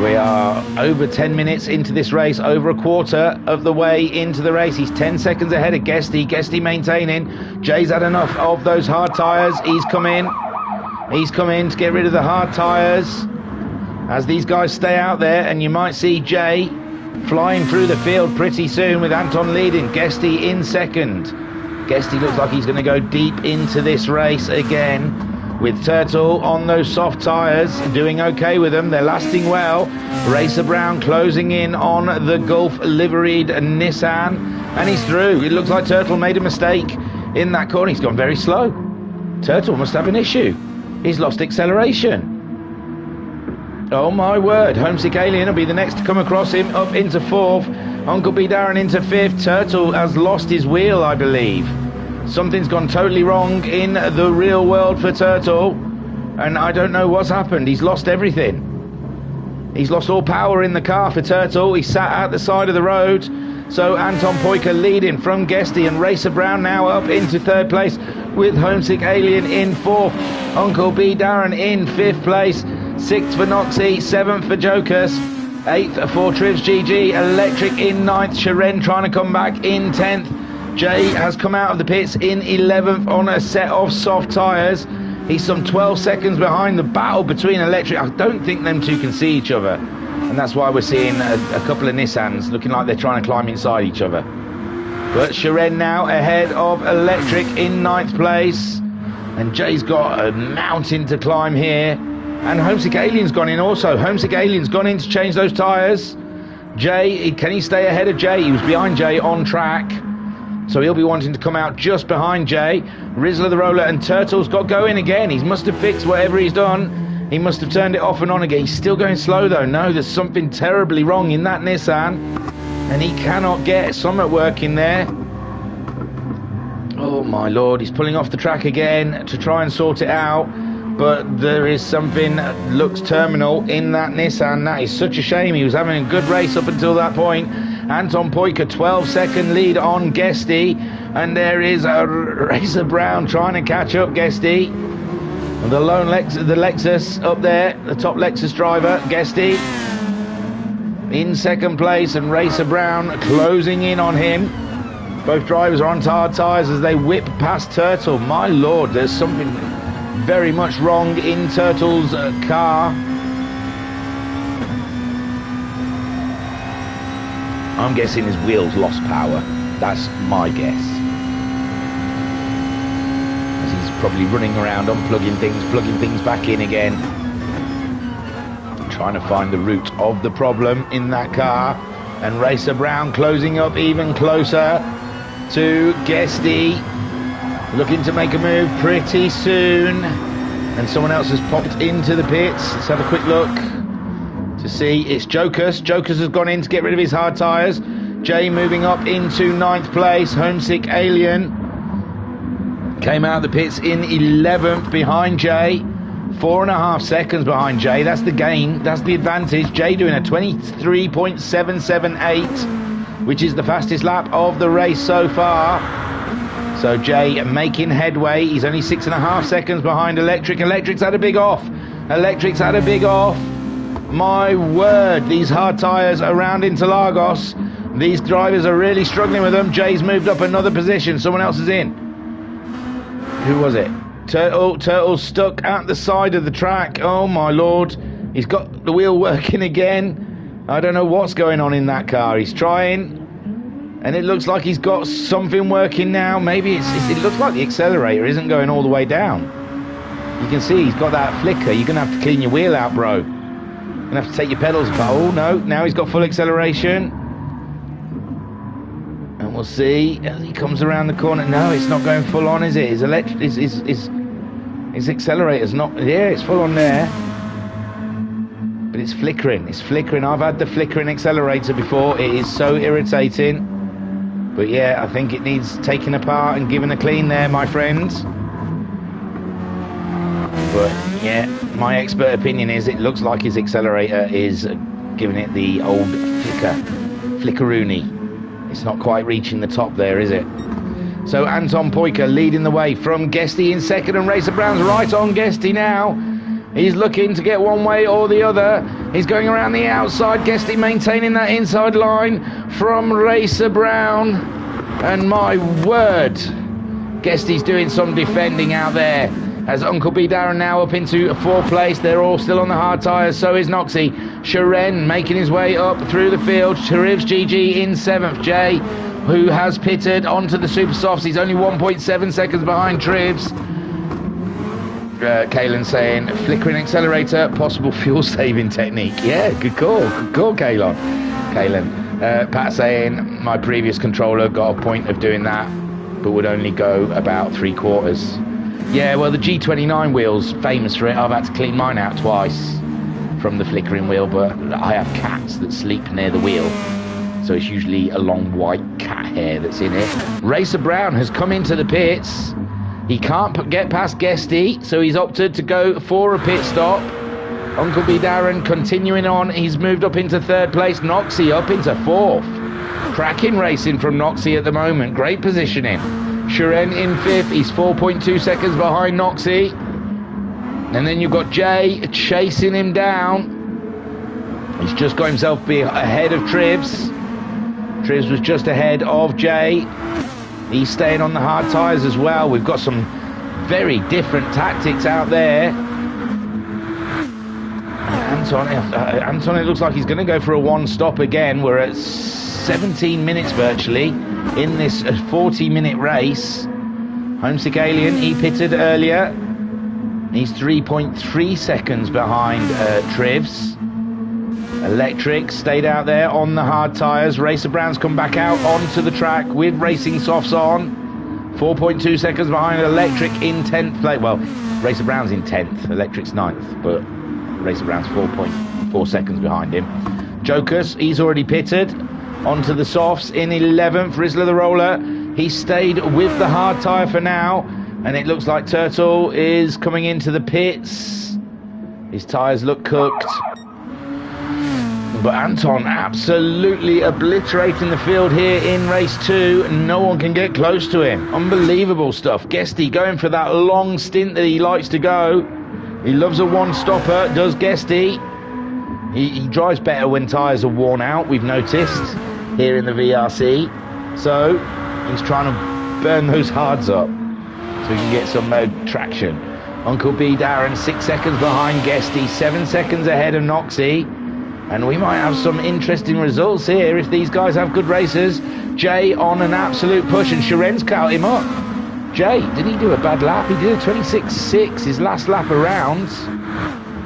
We are over 10 minutes into this race, over a quarter of the way into the race. He's 10 seconds ahead of Guesty. Guesty maintaining. Jay's had enough of those hard tyres. He's come in to get rid of the hard tyres. As these guys stay out there, and you might see Jay flying through the field pretty soon with Anton leading. Guesty in 2nd. Guesty looks like he's going to go deep into this race again, with Turtle on those soft tyres, doing okay with them. They're lasting well. Racer Brown closing in on the Gulf liveried Nissan. And he's through. It looks like Turtle made a mistake in that corner. He's gone very slow. Turtle must have an issue. He's lost acceleration. Oh my word. Homesick Alien will be the next to come across him, up into 4th. Uncle B Darren into 5th. Turtle has lost his wheel, I believe. Something's gone totally wrong in the real world for Turtle. And I don't know what's happened. He's lost everything. He's lost all power in the car for Turtle. He sat at the side of the road. So Anton Poyker leading from Guesty, and Racer Brown now up into 3rd place with Homesick Alien in 4th. Uncle B Darren in 5th place. 6th for Noxie, 7th for Jokers, 8th for Trivs GG, Electric in 9th, Sharon trying to come back in 10th. Jay has come out of the pits in 11th on a set of soft tyres. He's some 12 seconds behind. The battle between Electric, I don't think them two can see each other, and that's why we're seeing a couple of Nissans looking like they're trying to climb inside each other. But Sharon now ahead of Electric in 9th place, and Jay's got a mountain to climb here. And Homesick Alien's gone in also. Homesick Alien's gone in to change those tyres. Jay, can he stay ahead of Jay? He was behind Jay on track, so he'll be wanting to come out just behind Jay. Rizzler the Roller and Turtle's got going again. He must have fixed whatever he's done. He must have turned it off and on again. He's still going slow though. No, there's something terribly wrong in that Nissan, and he cannot get something working there. Oh my lord, he's pulling off the track again to try and sort it out. But there is something that looks terminal in that Nissan. That is such a shame. He was having a good race up until that point. Anton Poyker, 12-second lead on Guesty. And there is a Racer Brown trying to catch up Guesty. The lone the Lexus up there, the top Lexus driver, Guesty, in 2nd place. And Racer Brown closing in on him. Both drivers are on hard tyres as they whip past Turtle. My lord, there's something very much wrong in Turtle's car. I'm guessing his wheels lost power. That's my guess. As he's probably running around unplugging things, plugging things back in again, trying to find the root of the problem in that car. And Racer Brown closing up even closer to Guesty, looking to make a move pretty soon. And someone else has popped into the pits. Let's have a quick look to see. It's Jokers. Jokers has gone in to get rid of his hard tyres. Jay moving up into 9th place. Homesick Alien came out of the pits in 11th behind Jay. 4.5 seconds behind Jay. That's the gain. That's the advantage. Jay doing a 23.778, which is the fastest lap of the race so far. So Jay making headway. He's only 6.5 seconds behind Electric. Electric's had a big off. Electric's had a big off. My word, these hard tyres around Interlagos. These drivers are really struggling with them. Jay's moved up another position. Someone else is in. Who was it? Turtle's stuck at the side of the track. Oh my lord. He's got the wheel working again. I don't know what's going on in that car. He's trying, and it looks like he's got something working now. Maybe it looks like the accelerator isn't going all the way down. You can see he's got that flicker. You're going to have to clean your wheel out, bro. You're going to have to take your pedals apart. Oh no, now he's got full acceleration. And we'll see as he comes around the corner. No, it's not going full on, is it? His accelerator's not. Yeah, it's full on there. But it's flickering. It's flickering. I've had the flickering accelerator before. It is so irritating. But yeah, I think it needs taking apart and giving a clean there, my friends. But yeah, my expert opinion is it looks like his accelerator is giving it the old flickeroony. It's not quite reaching the top there, is it? So Anton Poyker leading the way from Guesty in 2nd, and Racer Brown's right on Guesty now. He's looking to get one way or the other. He's going around the outside. Guesty maintaining that inside line from Racer Brown. And my word, Guesty's doing some defending out there. As Uncle B Darren now up into 4th place. They're all still on the hard tyres. So is Noxie. Sharon making his way up through the field. Trivs GG in 7th. Jay, who has pitted onto the Super Softs. He's only 1.7 seconds behind Trivs. Kalen saying flickering accelerator, possible fuel saving technique. Yeah, good call, Kalen. Pat saying my previous controller got a point of doing that, but would only go about 3/4. Yeah, well, the G29 wheel's famous for it. I've had to clean mine out twice from the flickering wheel, but I have cats that sleep near the wheel, so it's usually a long white cat hair that's in it. Racer Brown has come into the pits. He can't get past Guesty, so he's opted to go for a pit stop. Uncle B Darren continuing on. He's moved up into 3rd place. Noxie up into 4th. Cracking racing from Noxie at the moment. Great positioning. Shuren in 5th. He's 4.2 seconds behind Noxie. And then you've got Jay chasing him down. He's just got himself ahead of Trivs. Trivs was just ahead of Jay. He's staying on the hard tyres as well. We've got some very different tactics out there. Anton, it looks like he's going to go for a 1-stop again. We're at 17 minutes virtually in this 40-minute race. Homesick Alien, he pitted earlier. He's 3.3 seconds behind Trivs. Electric stayed out there on the hard tyres. Racer Brown's come back out onto the track with racing softs on. 4.2 seconds behind Electric in 10th place. Well, Racer Brown's in 10th, Electric's 9th, but Racer Brown's 4.4 seconds behind him. Jokers, he's already pitted. Onto the softs in 11th. Rizzler the Roller, he stayed with the hard tyre for now. And it looks like Turtle is coming into the pits. His tyres look cooked. But Anton absolutely obliterating the field here in race 2. No one can get close to him. Unbelievable stuff. Guesty going for that long stint that he likes to go. He loves a 1-stopper, does Guesty. He drives better when tyres are worn out, we've noticed, here in the VRC. So, he's trying to burn those hards up so he can get some traction. Uncle B Darren 6 seconds behind Guesty, 7 seconds ahead of Noxie. And we might have some interesting results here if these guys have good racers. Jay on an absolute push, and Shuren's caught him up. Jay, did he do a bad lap? He did a 26.6 his last lap around.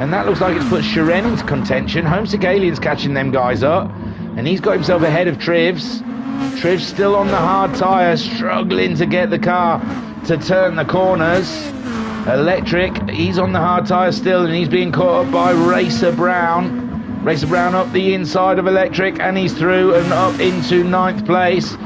And that looks like it's put Shuren into contention. Homesick Alien's catching them guys up. And he's got himself ahead of Trivs. Trivs still on the hard tyre, struggling to get the car to turn the corners. Electric, he's on the hard tyre still, and he's being caught up by Racer Brown. Racer Brown up the inside of Electric, and he's through and up into 9th place.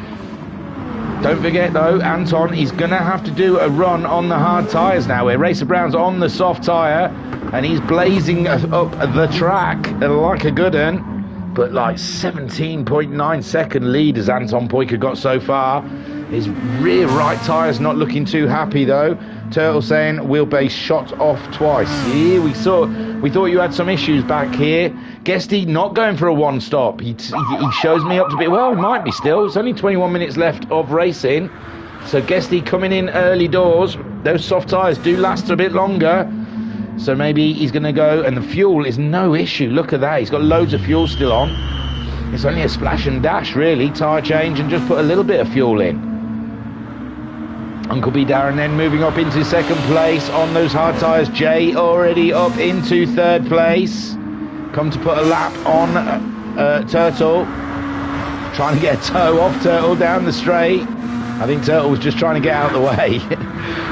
Don't forget though, Anton, he's going to have to do a run on the hard tyres now, where Racer Brown's on the soft tyre, and he's blazing up the track like a good un. But like 17.9 second lead has Anton Poika got so far. His rear right tyre's not looking too happy though. Turtle saying wheelbase shot off twice. Yeah, we thought you had some issues back here. Guesty not going for a 1-stop. He shows me up to be, well, it might be still. It's only 21 minutes left of racing. So Guesty coming in early doors. Those soft tyres do last a bit longer. So maybe he's going to go, and the fuel is no issue. Look at that. He's got loads of fuel still on. It's only a splash and dash, really. Tyre change and just put a little bit of fuel in. Uncle B Darren then moving up into 2nd place on those hard tyres. Jay already up into 3rd place. Come to put a lap on Turtle. Trying to get a toe off Turtle down the straight. I think Turtle was just trying to get out of the way.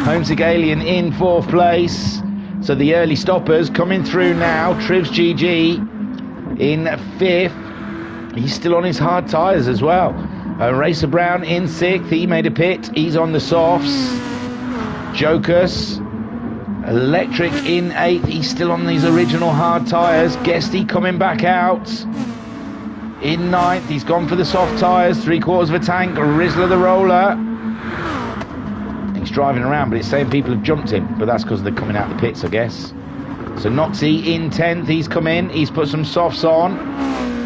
Homesick Alien in 4th place. So the early stoppers coming through now. Trivs GG in 5th. He's still on his hard tyres as well. Racer Brown in 6th. He made a pit. He's on the softs. Jokers. Electric in 8th. He's still on these original hard tyres. Guesty coming back out. In 9th. He's gone for the soft tyres. 3/4 of a tank. Rizzler the Roller. He's driving around, but it's saying people have jumped him. But that's because they're coming out the pits, I guess. So Noxie in 10th. He's come in. He's put some softs on.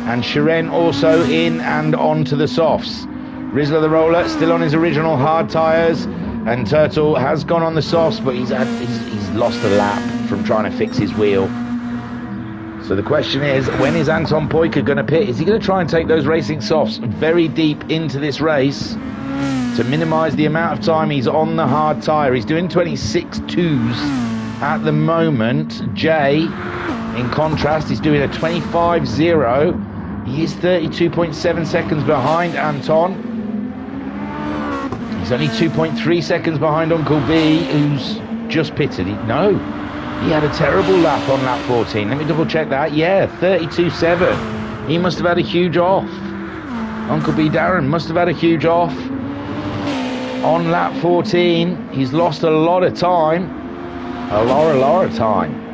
And Shuren also in and on to the softs. Rizzler the Roller still on his original hard tyres. And Turtle has gone on the softs, but he's lost a lap from trying to fix his wheel. So the question is, when is Anton Poika going to pit? Is he going to try and take those racing softs very deep into this race to minimise the amount of time he's on the hard tyre? He's doing 26.2s at the moment. Jay, in contrast, is doing a 25.0. He He is 32.7 seconds behind Anton. He's only 2.3 seconds behind Uncle B, who's just pitted. He had a terrible lap on lap 14. Let me double check that. Yeah, 32.7. He must have had a huge off. Uncle B Darren must have had a huge off on lap 14. He's lost a lot of time. A lot of time.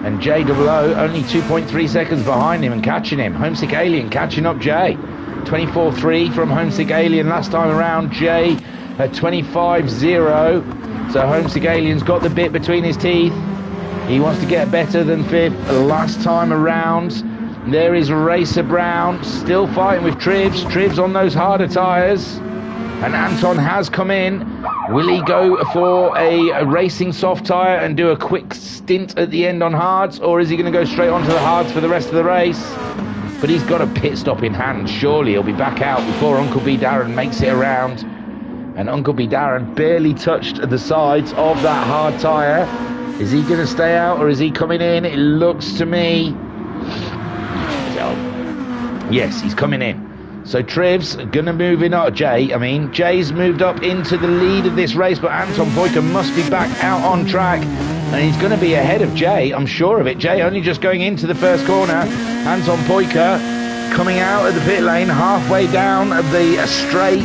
And JOO only 2.3 seconds behind him and catching him. Homesick Alien catching up Jay. 24.3 from Homesick Alien last time around. Jay at 25.0. So Homesick Alien's got the bit between his teeth. He wants to get better than 5th last time around. There is Racer Brown still fighting with Trivs. Trivs on those harder tyres. And Anton has come in. Will he go for a racing soft tyre and do a quick stint at the end on hards? Or is he going to go straight onto the hards for the rest of the race? But he's got a pit stop in hand. Surely he'll be back out before Uncle B Darren makes it around. And Uncle B Darren barely touched the sides of that hard tyre. Is he going to stay out or is he coming in? It looks to me... Yes, he's coming in. So Trivs going to move in. Jay's moved up into the lead of this race, but Anton Poika must be back out on track. And he's going to be ahead of Jay, I'm sure of it. Jay only just going into the first corner. Anton Poika coming out of the pit lane, halfway down the straight.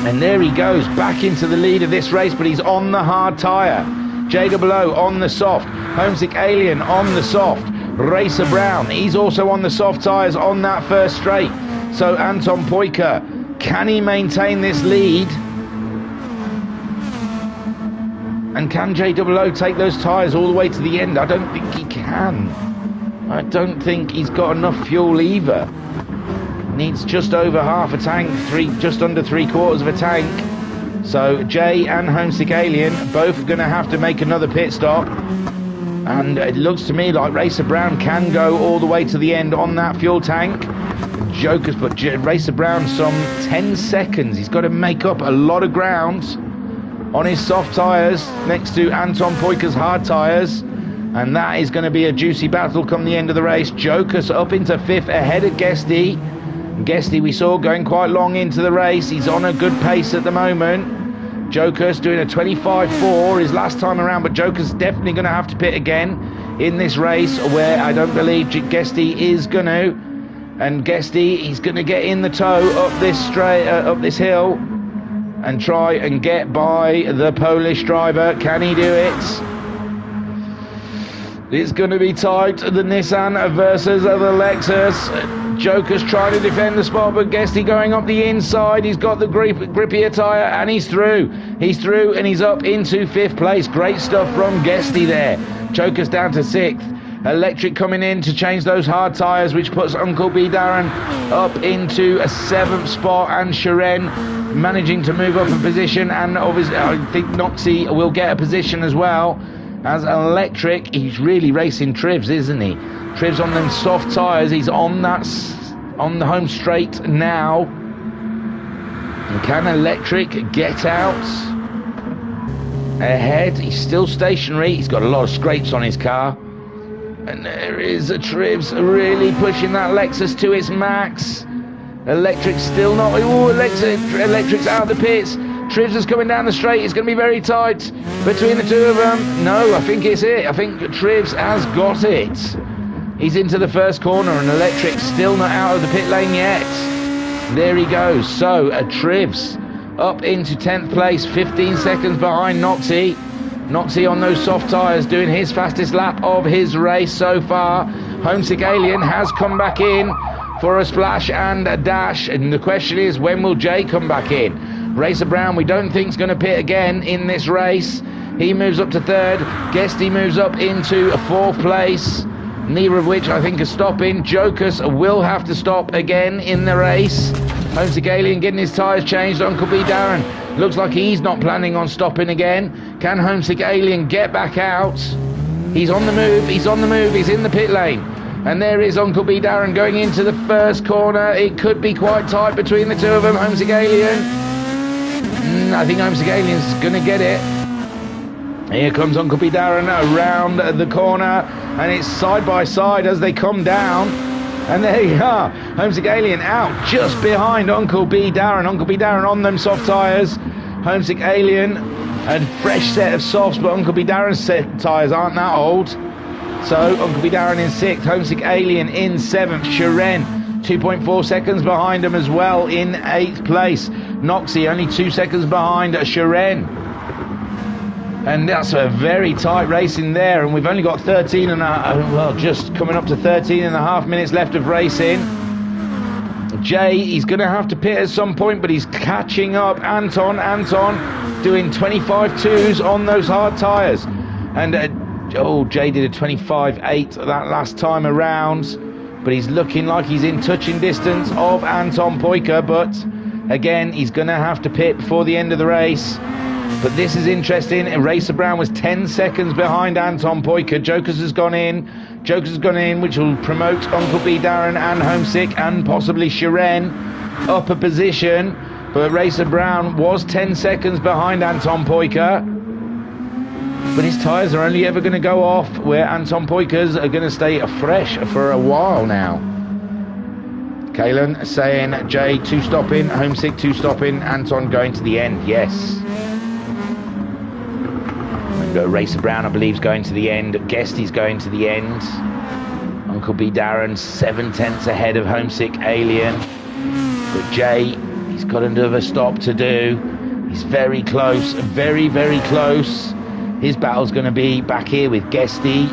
And there he goes, back into the lead of this race, but he's on the hard tyre. JOO on the soft. Homesick Alien on the soft. Racer Brown, he's also on the soft tyres on that first straight. So Anton Poika, can he maintain this lead? And can JOO take those tyres all the way to the end? I don't think he can. I don't think he's got enough fuel either. Needs just over half a tank, just under 3/4 of a tank. So Jay and Homesick Alien both are going to have to make another pit stop. And it looks to me like Racer Brown can go all the way to the end on that fuel tank. Jokers, but Racer Brown some 10 seconds. He's got to make up a lot of ground on his soft tyres next to Anton Poika's hard tyres. And that is going to be a juicy battle come the end of the race. Jokers up into 5th ahead of Guesty. Guesty we saw going quite long into the race. He's on a good pace at the moment. Joker's doing a 25.4 his last time around, but Joker's definitely going to have to pit again in this race, where I don't believe Guesty is going to. And Guesty, he's going to get in the tow up this hill and try and get by the Polish driver. Can he do it? It's going to be tight. The Nissan versus the Lexus. Joker's trying to defend the spot, but Guesty going up the inside. He's got the grippier tyre and he's through. He's through and he's up into 5th place. Great stuff from Guesty there. Joker's down to 6th. Electric coming in to change those hard tyres, which puts Uncle B Darren up into a 7th spot, and Sharon managing to move up a position, and obviously I think Noxie will get a position as well. As Electric, he's really racing Trivs, isn't he? Trivs on them soft tyres. He's on the home straight now. And can Electric get out ahead? He's still stationary. He's got a lot of scrapes on his car. And there is a Trivs really pushing that Lexus to its max. Electric's still not... Oh, Electric's out of the pits. Trivs is coming down the straight. It's going to be very tight between the two of them. No, I think it's it. I think Trivs has got it. He's into the first corner, and Electric's still not out of the pit lane yet. There he goes. So, Trivs up into 10th place, 15 seconds behind Noxie. Noxie on those soft tyres doing his fastest lap of his race so far. Homesick Alien has come back in for a splash and a dash, and the question is, when will Jay come back in? Racer Brown, we don't think is going to pit again in this race. He moves up to 3rd. Guesty moves up into 4th place. Neither of which I think are stopping. Jokers will have to stop again in the race. Homesick Alien getting his tyres changed. Uncle B Darren looks like he's not planning on stopping again. Can Homesick Alien get back out? He's on the move. He's on the move. He's in the pit lane. And there is Uncle B Darren going into the first corner. It could be quite tight between the two of them. Homesick Alien. I think Homesick Alien's going to get it. Here comes Uncle B Darren around the corner, and it's side by side as they come down. And there you are, Homesick Alien out just behind Uncle B Darren. Uncle B Darren on them soft tyres. Homesick Alien, a fresh set of softs, but Uncle B Darren's tyres aren't that old. So Uncle B Darren in 6th, Homesick Alien in 7th, Shiren 2.4 seconds behind him as well in 8th place. Noxie only 2 seconds behind Shiren. And that's a very tight race in there, and we've only got 13 and just coming up to 13 and a half minutes left of racing. Jay, he's going to have to pit at some point, but he's catching up. Anton doing 25.2s on those hard tyres. And Jay did a 25.8 that last time around, but he's looking like he's in touching distance of Anton Poika, but again, he's going to have to pit before the end of the race. But this is interesting. Racer Brown was 10 seconds behind Anton Poika. Jokers has gone in, which will promote Uncle B Darren and Homesick and possibly Shiren up a position. But Racer Brown was 10 seconds behind Anton Poika. But his tyres are only ever going to go off, where Anton Poika's are going to stay fresh for a while now. Kalen saying Jay 2 stopping, Homesick 2 stopping, Anton going to the end. Yes. Racer Brown, I believe, is going to the end. Guesty's going to the end. Uncle B Darren 7/10 ahead of Homesick Alien. But Jay, he's got another stop to do. He's very close, very, very close. His battle's going to be back here with Guesty,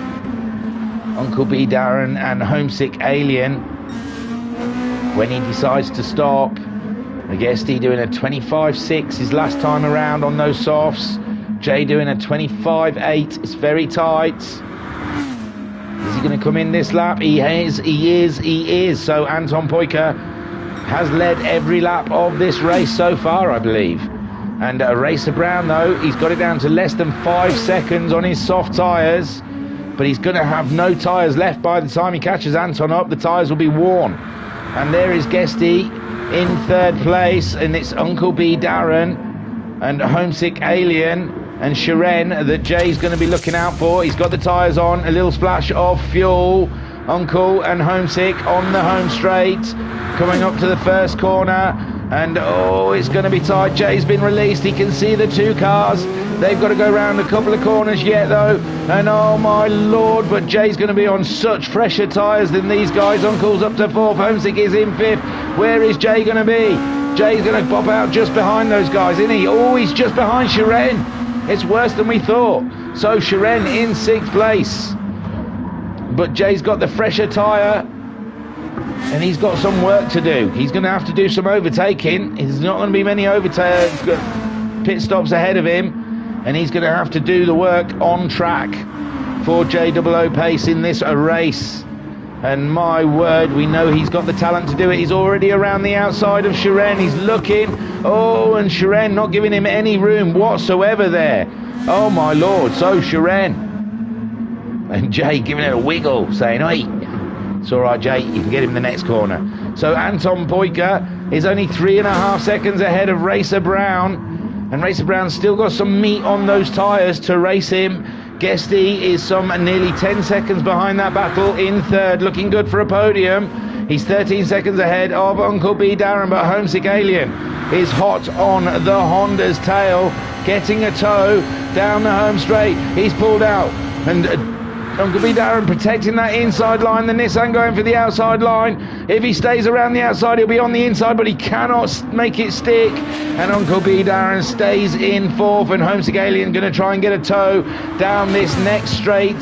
Uncle B Darren and Homesick Alien. When he decides to stop, Guesty doing a 25.6 his last time around on those softs. Jay doing a 25.8. It's very tight. Is he going to come in this lap? He is. So Anton Poika has led every lap of this race so far, I believe. And Racer Brown, though, he's got it down to less than 5 seconds on his soft tyres. But he's going to have no tyres left by the time he catches Anton up. The tyres will be worn. And there is Guesty in 3rd place. And it's Uncle B Darren and Homesick Alien and Shiren that Jay's going to be looking out for. He's got the tyres on, a little splash of fuel. Uncle and Homesick on the home straight, coming up to the first corner, and it's going to be tight. Jay's been released. He can see the 2 cars. They've got to go round a couple of corners yet, though, and oh my lord, but Jay's going to be on such fresher tyres than these guys. Uncle's up to 4th, Homesick is in 5th. Where is Jay going to be? Jay's going to pop out just behind those guys, isn't he? He's just behind Shiren. It's worse than we thought. So Shiren in 6th place. But Jay's got the fresher tyre, and he's got some work to do. He's going to have to do some overtaking. There's not going to be many pit stops ahead of him, and he's going to have to do the work on track for JOO Pace in this race. And my word, we know he's got the talent to do it. He's already around the outside of Shiren. He's looking. And Shiren not giving him any room whatsoever there. Oh my lord. So Shiren. And Jay giving it a wiggle, saying, "Hey, it's all right, Jay. You can get him in the next corner." So Anton Poika is only 3.5 seconds ahead of Racer Brown. And Racer Brown's still got some meat on those tyres to race him. Guesty is some nearly 10 seconds behind that battle in 3rd, looking good for a podium. He's 13 seconds ahead of Uncle B Darren, but Homesick Alien is hot on the Honda's tail, getting a tow down the home straight. He's pulled out, and Uncle B Darren protecting that inside line. The Nissan going for the outside line. If he stays around the outside, he'll be on the inside, but he cannot make it stick. And Uncle B Darren stays in 4th, and Homesick Alien going to try and get a tow down this next straight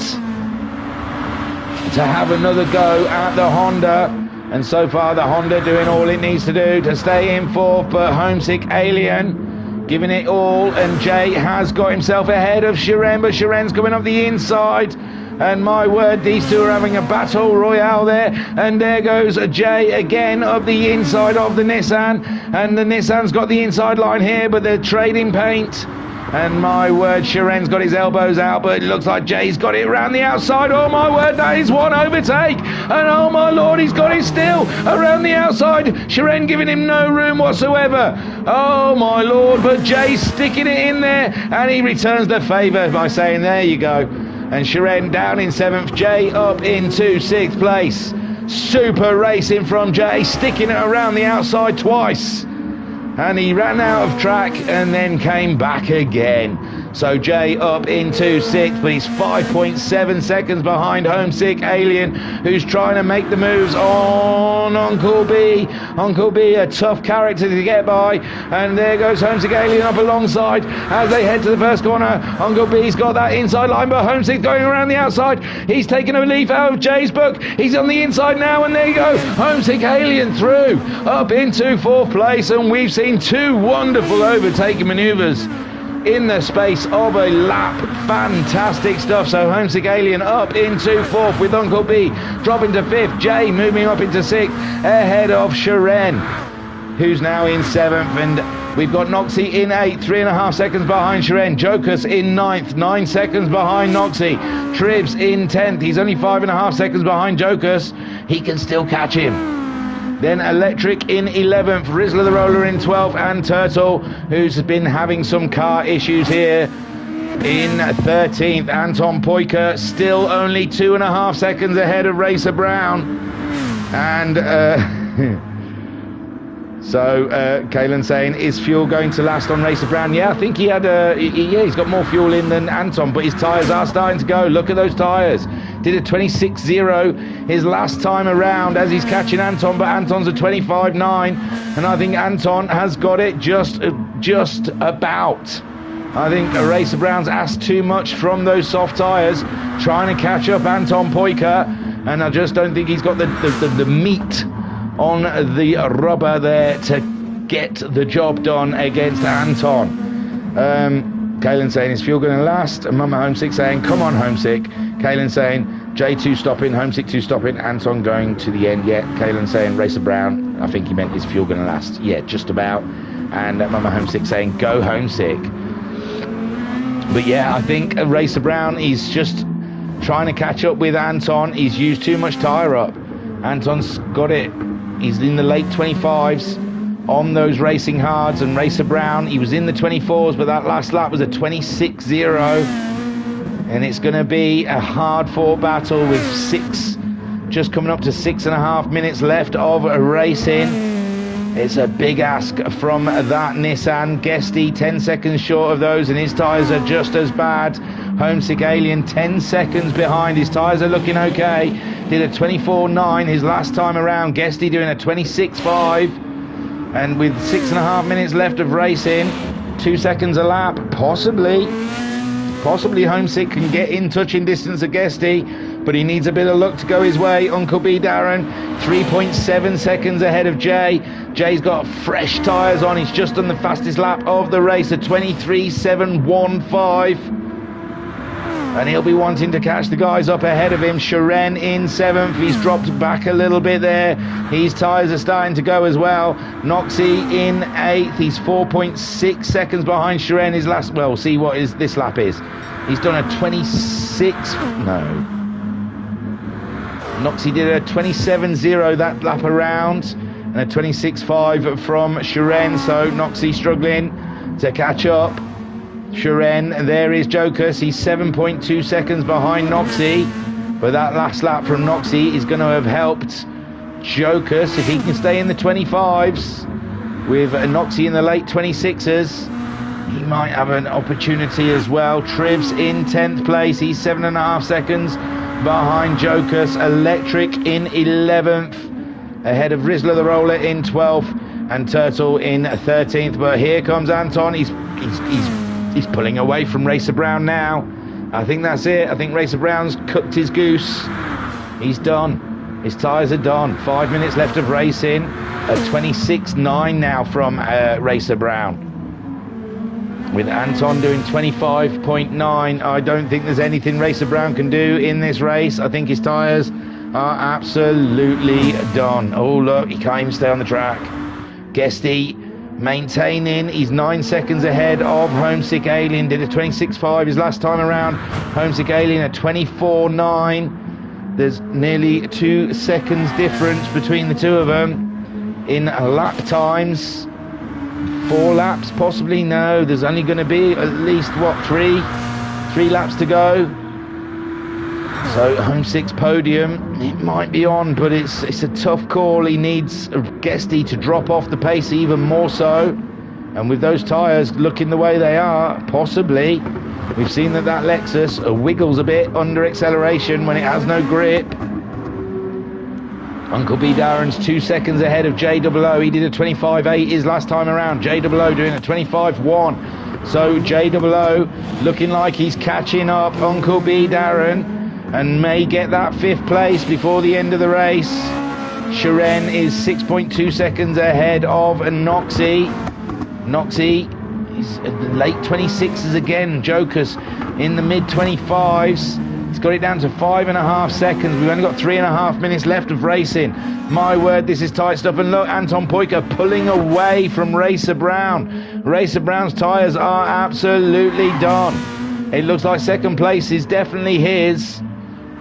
to have another go at the Honda. And so far, the Honda doing all it needs to do to stay in 4th, but Homesick Alien giving it all, and Jay has got himself ahead of Shiren, but Shiren's coming up the inside. And my word, these two are having a battle royale there. And there goes Jay again up the inside of the Nissan. And the Nissan's got the inside line here, but they're trading paint. And my word, Shiren's got his elbows out, but it looks like Jay's got it around the outside. Oh my word, that is one overtake. And oh my lord, he's got it still around the outside. Shiren giving him no room whatsoever. Oh my lord, but Jay's sticking it in there. And he returns the favour by saying, there you go. And Shiren down in 7th, Jay up into 6th place. Super racing from Jay, sticking it around the outside twice. And he ran out of track and then came back again. So Jay up into 6th, but he's 5.7 seconds behind Homesick Alien, who's trying to make the moves on Uncle B. Uncle B, a tough character to get by. And there goes Homesick Alien up alongside as they head to the first corner. Uncle B's got that inside line, but Homesick going around the outside. He's taken a leaf out of Jay's book. He's on the inside now, and there you go. Homesick Alien through, up into 4th place, and we've seen 2 wonderful overtaking manoeuvres in the space of a lap. Fantastic stuff. So Homesick Alien up into 4th with Uncle B dropping to 5th. Jay moving up into 6th ahead of Sharon, who's now in 7th, and we've got Noxie in 8th, 3.5 seconds behind Sharon. Jokus in 9th, 9 seconds behind Noxie. Tribs in 10th, he's only 5.5 seconds behind Jokus. He can still catch him. Then Electric in 11th, Rizzler the Roller in 12th, and Turtle, who's been having some car issues here, in 13th. Anton Poika still only 2.5 seconds ahead of Racer Brown. And so Kalen saying, is fuel going to last on Racer Brown? Yeah, I think he had he's got more fuel in than Anton, but his tyres are starting to go. Look at those tyres. Did a 26.0 his last time around as he's catching Anton, but Anton's a 25.9, and I think Anton has got it just about. I think Racer Brown's asked too much from those soft tyres, trying to catch up Anton Poika, and I just don't think he's got the meat on the rubber there to get the job done against Anton. Kalen saying, is fuel going to last? And Mama Homesick saying, come on Homesick. Kalen saying, J2 stopping, Homesick 2 stopping, Anton going to the end. Yeah, Kalen saying, Racer Brown, I think he meant, is fuel going to last? Yeah, just about. And Mama Homesick saying, go Homesick. But yeah, I think Racer Brown is just trying to catch up with Anton. He's used too much tyre up. Anton's got it. He's in the late 25s on those racing hards, and Racer Brown, he was in the 24s, but that last lap was a 26.0, and it's going to be a hard fought battle with just coming up to 6.5 minutes left of racing. It's a big ask from that Nissan. Guesty 10 seconds short of those, and his tyres are just as bad. Homesick Alien 10 seconds behind. His tyres are looking okay. Did a 24.9 his last time around. Guesty doing a 26.5. And with 6.5 minutes left of racing, 2 seconds a lap, possibly Homesick can get in touching distance of Guesty, but he needs a bit of luck to go his way. Uncle B Darren, 3.7 seconds ahead of Jay. Jay's got fresh tyres on. He's just done the fastest lap of the race, a 23.715. And he'll be wanting to catch the guys up ahead of him. Sharon in 7th. He's dropped back a little bit there. His tyres are starting to go as well. Noxie in 8th. He's 4.6 seconds behind Sharon. His last... Well, see what this lap is. He's done a 26... No. Noxie did a 27.0 that lap around. And a 26.5 from Sharon. So Noxie struggling to catch up. Sharon, there is Jokus. He's 7.2 seconds behind Noxie, but that last lap from Noxie is going to have helped Jokus if he can stay in the 25s. With Noxie in the late 26s, he might have an opportunity as well. Trivs in 10th place. He's 7.5 seconds behind Jokus. Electric in 11th, ahead of Rizzler the Roller in 12th, and Turtle in 13th. But here comes Anton. He's pulling away from Racer Brown now. I think that's it. I think Racer Brown's cooked his goose. He's done. His tyres are done. 5 minutes left of racing. A 26.9 now from Racer Brown. With Anton doing 25.9, I don't think there's anything Racer Brown can do in this race. I think his tyres are absolutely done. Oh, look, he can't even stay on the track. Guesty maintaining. He's 9 seconds ahead of Homesick Alien. Did a 26.5 his last time around. Homesick Alien a 24.9. There's nearly 2 seconds difference between the two of them in lap times. 4 laps possibly. No, there's only going to be at least what, three laps to go. So Homesick's podium, it might be on, but it's a tough call. He needs Guesty to drop off the pace even more so. And with those tyres looking the way they are, possibly, we've seen that Lexus wiggles a bit under acceleration when it has no grip. Uncle B Darren's 2 seconds ahead of JOO. He did a 25.8 his last time around. JOO doing a 25.1. So JOO looking like he's catching up Uncle B Darren and may get that 5th place before the end of the race. Shiren is 6.2 seconds ahead of Noxie. Noxie is late 26s again. Jokers in the mid 25s. He's got it down to 5.5 seconds. We've only got 3.5 minutes left of racing. My word, this is tight stuff. And look, Anton Poyker pulling away from Racer Brown. Racer Brown's tyres are absolutely done. It looks like 2nd place is definitely his,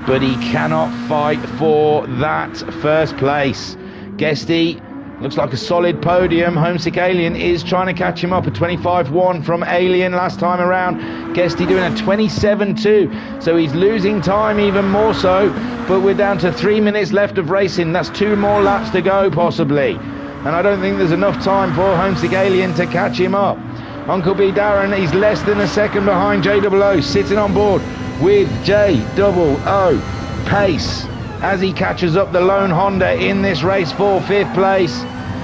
but he cannot fight for that 1st place. Guesty looks like a solid podium. Homesick Alien is trying to catch him up. A 25.1 from Alien last time around. Guesty doing a 27.2. So he's losing time even more so. But we're down to 3 minutes left of racing. That's 2 more laps to go possibly. And I don't think there's enough time for Homesick Alien to catch him up. Uncle B Darren, he's less than a second behind JOO, sitting on board with JOO. Pace as he catches up the lone Honda in this race for 5th place.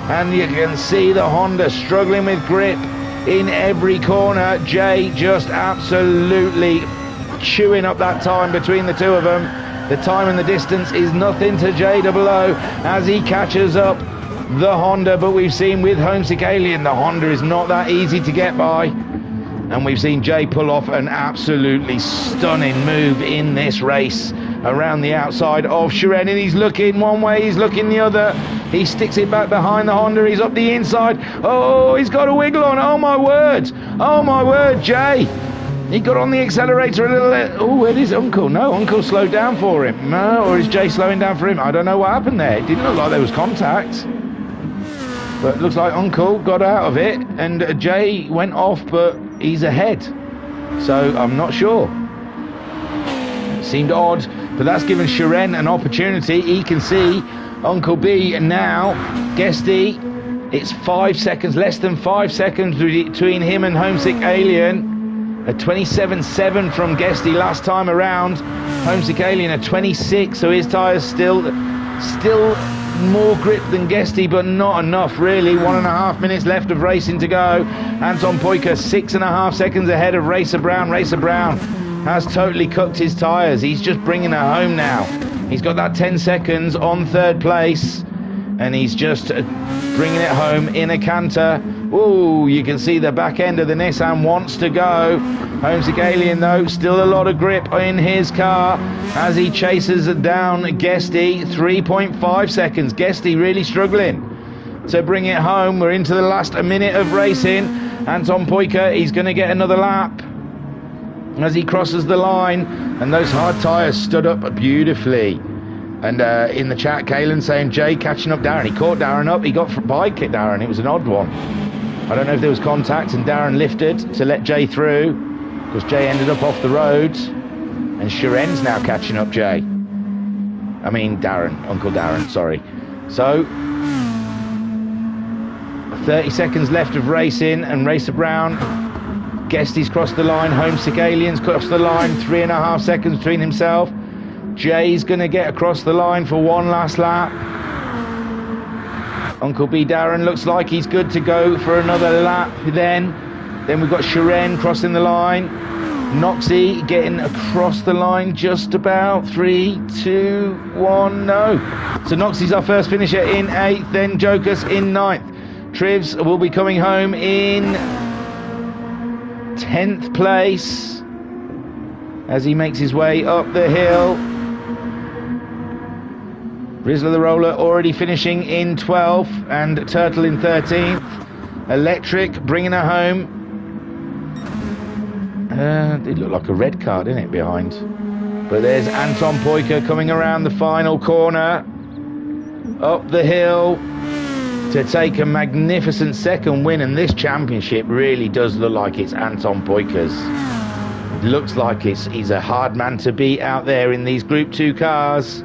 And you can see the Honda struggling with grip in every corner. Jay just absolutely chewing up that time between the two of them. The time and the distance is nothing to JOO as he catches up the Honda. But we've seen with Homesick Alien, the Honda is not that easy to get by. And we've seen Jay pull off an absolutely stunning move in this race around the outside of Shiren, and he's looking one way, he's looking the other. He sticks it back behind the Honda, he's up the inside. Oh, he's got a wiggle on. Oh my word, Jay. He got on the accelerator a little. Oh, where is Uncle? No, Uncle slowed down for him. No, or is Jay slowing down for him? I don't know what happened there. It didn't look like there was contact. But it looks like Uncle got out of it and Jay went off, but he's ahead. So I'm not sure. It seemed odd, but that's given Shiren an opportunity. He can see Uncle B now. Guesty, it's 5 seconds, less than 5 seconds between him and Homesick Alien. A 27.7 from Guesty last time around. Homesick Alien a 26, so his tyres still more grip than Guesty, but not enough really. 1.5 minutes left of racing to go. Anton Poyker 6.5 seconds ahead of Racer Brown. Racer Brown has totally cooked his tyres. He's just bringing it home now. He's got that 10 seconds on 3rd place, and he's just bringing it home in a canter. Ooh, you can see the back end of the Nissan wants to go. Homesick Alien, though, still a lot of grip in his car as he chases down Guesty. 3.5 seconds. Guesty really struggling to bring it home. We're into the last minute of racing. Anton Poyker, he's going to get another lap as he crosses the line, and those hard tyres stood up beautifully. And in the chat, Kalen saying Jay catching up Darren. He caught Darren up. He got by Darren. It was an odd one. I don't know if there was contact and Darren lifted to let Jay through, because Jay ended up off the road, and Shiren's now catching up Jay. I mean Darren, Uncle Darren, sorry. So 30 seconds left of racing, and Racer Brown, Guesty's crossed the line, Homesick Aliens crossed the line, 3.5 seconds between himself. Jay's going to get across the line for one last lap. Uncle B Darren looks like he's good to go for another lap. Then we've got Shiren crossing the line. Noxie getting across the line just about. 3, 2, 1, no. So Noxie's our first finisher in 8th, then Jokus in 9th. Trivs will be coming home in 10th place as he makes his way up the hill. Rizzler the Roller already finishing in 12th, and Turtle in 13th. Electric bringing her home. It looked like a red car, didn't it, behind? But there's Anton Poyker coming around the final corner, up the hill to take a magnificent second win, and this championship really does look like it's Anton Poyker's. looks like he's a hard man to beat out there in these Group 2 cars.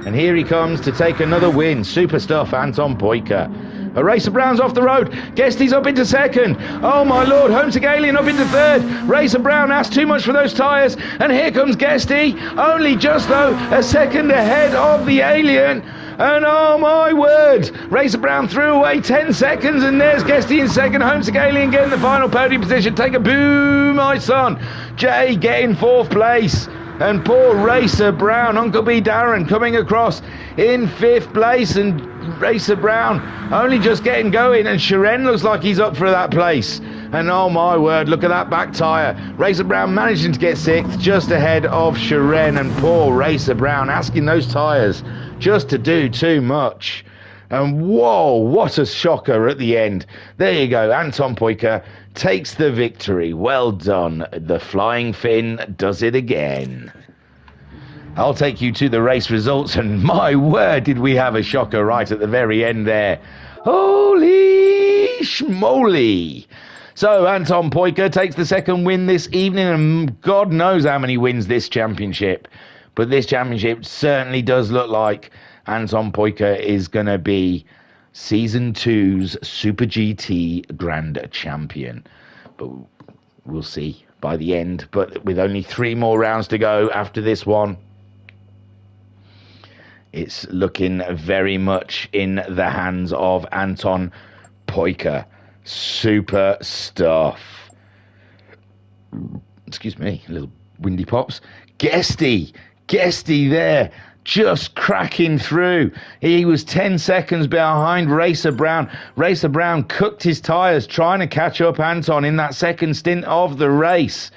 And here he comes to take another win. Super stuff, Anton Poika. A Racer Brown's off the road. Guesty's up into second. Oh my lord, Homesick Alien up into third. Racer Brown asked too much for those tyres. And here comes Guesty. Only just though a second ahead of the Alien. And oh my word, Racer Brown threw away 10 seconds, and there's Guesty in second. Homesick Alien getting the final podium position. Take a boo, my son. Jay getting 4th place. And poor Racer Brown, Uncle B Darren coming across in 5th place, and Racer Brown only just getting going, and Shiren looks like he's up for that place. And oh my word, look at that back tyre. Racer Brown managing to get 6th, just ahead of Shiren, and poor Racer Brown asking those tyres just to do too much. And whoa, what a shocker at the end. There you go, Anton Poika takes the victory. Well done. The Flying Finn does it again. I'll take you to the race results, and my word, did we have a shocker right at the very end there. Holy schmoly. So Anton Poika takes the second win this evening, and God knows how many wins this championship. But this championship certainly does look like Anton Poika is going to be Season 2's Super GT Grand Champion. But we'll see by the end. But with only 3 more rounds to go after this one, it's looking very much in the hands of Anton Poika. Super stuff. Excuse me, a little windy pops. Guesty there, just cracking through. He was 10 seconds behind Racer Brown. Racer Brown cooked his tyres trying to catch up Anton in that second stint of the race.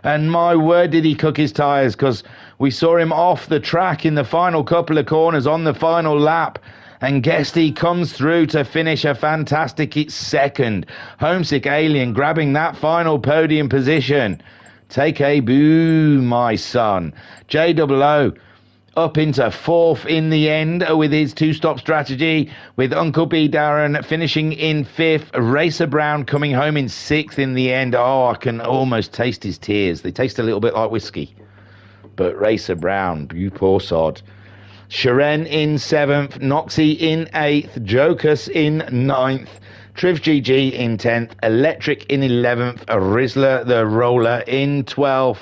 And my word, did he cook his tyres, because we saw him off the track in the final couple of corners on the final lap. And Guesty comes through to finish a fantastic second. Homesick Alien grabbing that final podium position. Take a boo, my son. JOO up into 4th in the end with his 2-stop strategy, with Uncle B Darren finishing in 5th. Racer Brown coming home in 6th in the end. Oh, I can almost taste his tears. They taste a little bit like whiskey. But Racer Brown, you poor sod. Shiren in 7th, Noxie in 8th, Jokus in 9th, Triv GG in 10th, Electric in 11th, Rizzler the Roller in 12th,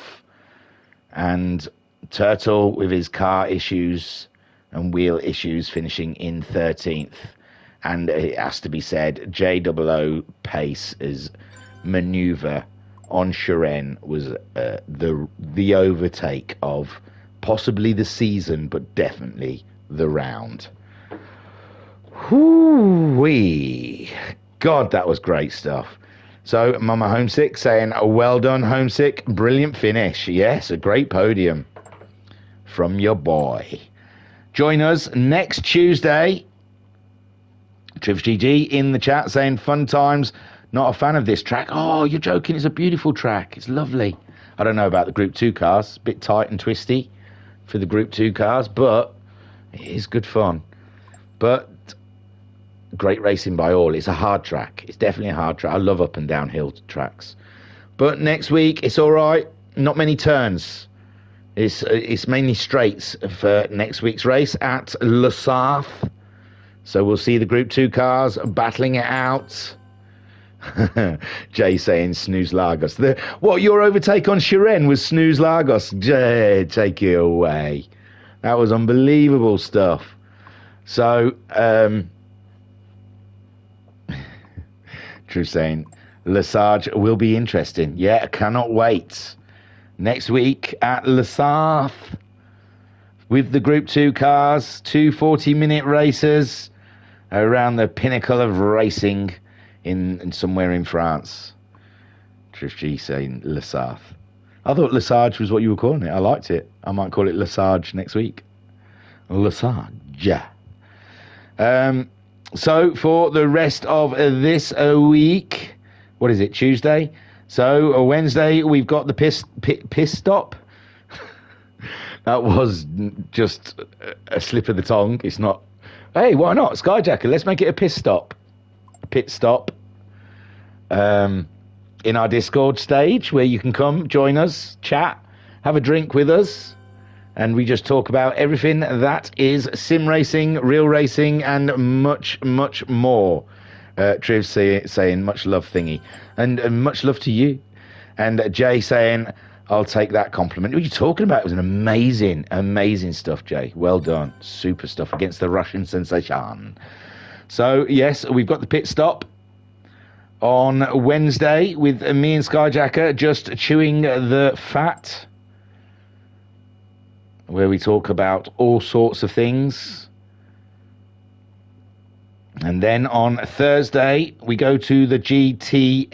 and Turtle with his car issues and wheel issues finishing in 13th. And it has to be said, JOO Pace's manoeuvre on Shiren was the overtake of possibly the season, but definitely the round. Whoo-wee. God, that was great stuff. So, Mama Homesick saying, well done, Homesick. Brilliant finish. Yes, a great podium from your boy. Join us next Tuesday. Triv GG in the chat saying, fun times. Not a fan of this track. Oh, you're joking. It's a beautiful track. It's lovely. I don't know about the Group 2 cars. A bit tight and twisty for the Group 2 cars, but it is good fun. But great racing by all. It's a hard track. It's definitely a hard track. I love up and down hill tracks. But next week, it's all right. Not many turns. It's mainly straights for next week's race at Le Sarthe. So we'll see the Group 2 cars battling it out. Jay saying Snooze Lagos. What, your overtake on Shiren was Snooze Lagos? Jay, take it away. That was unbelievable stuff. So, True saying, Lesage will be interesting. Yeah, I cannot wait. Next week at Le Sarthe with the Group 2 cars, 2 40-minute races around the pinnacle of racing in somewhere in France. Trish G saying Le Sarthe. I thought Lesage was what you were calling it. I liked it. I might call it Lesage next week. Lesage. So for the rest of this week, what is it, Tuesday? So Wednesday, we've got the piss stop. That was just a slip of the tongue. It's not. Hey, why not? Skyjacker, let's make it a piss stop. A pit stop. in our Discord stage where you can come, join us, chat, have a drink with us, and we just talk about everything that is sim racing, real racing, and much, much more. Triv saying much love thingy, and much love to you. And Jay saying, I'll take that compliment. What are you talking about? It was an amazing, amazing stuff, Jay. Well done. Super stuff against the Russian sensation. So, yes, we've got the pit stop on Wednesday with me and Skyjacker just chewing the fat, where we talk about all sorts of things. And then on Thursday, we go to the GTMC.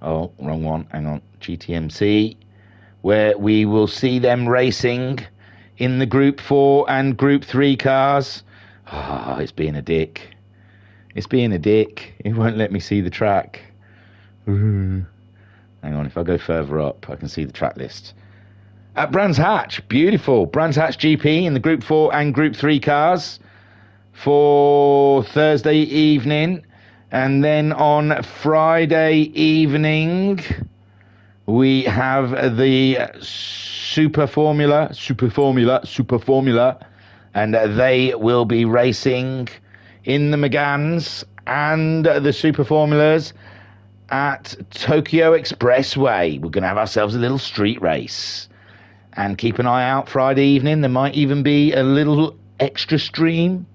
Oh, wrong one. Hang on. GTMC, where we will see them racing in the Group 4 and Group 3 cars. Ah, it's being a dick. It's being a dick. It won't let me see the track. Hang on, if I go further up, I can see the track list. At Brands Hatch, beautiful. Brands Hatch GP in the Group 4 and Group 3 cars for Thursday evening. And then on Friday evening, we have the Super Formula, and they will be racing in the Megans and the Super Formulas at Tokyo Expressway. We're going to have ourselves a little street race. And keep an eye out Friday evening. There might even be a little extra stream,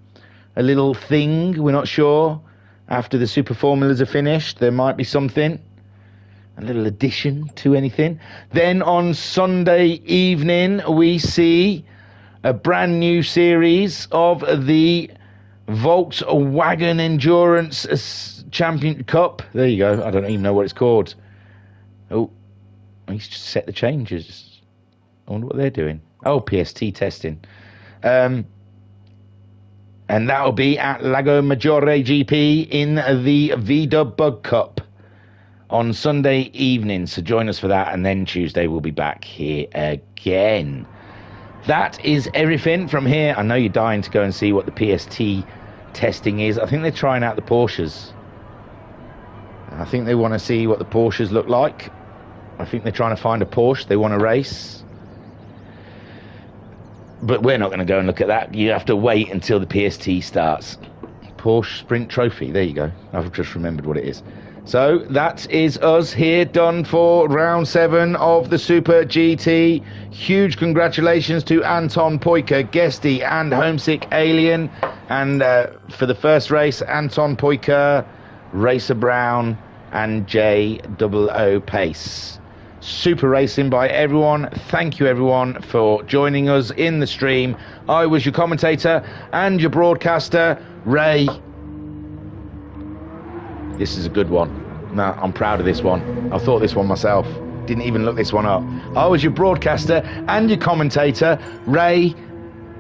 a little thing, we're not sure. After the Super Formulas are finished, there might be something, a little addition to anything. Then on Sunday evening, we see a brand new series of the Volkswagen Endurance Champion Cup. There you go. I don't even know what it's called. Oh, he's just set the changes. I wonder what they're doing. Oh, PST testing. And that'll be at Lago Maggiore GP in the VW Bug Cup on Sunday evening. So join us for that. And then Tuesday we'll be back here again. That is everything from here. I know you're dying to go and see what the PST testing is. I think they're trying out the Porsches. I think they want to see what the Porsches look like. I think they're trying to find a Porsche they want to race. But we're not going to go and look at that. You have to wait until the PST starts. Porsche Sprint Trophy. There you go. I've just remembered what it is. So that is us here, done for round 7 of the Super GT. Huge congratulations to Anton Poika, Guesty and Homesick Alien. And for the first race, Anton Poika, Racer Brown and J00 Pace. Super racing by everyone. Thank you everyone for joining us in the stream. I was your commentator and your broadcaster, Ray. This is a good one. No, I'm proud of this one. I thought this one myself. Didn't even look this one up. I was your broadcaster and your commentator, Ray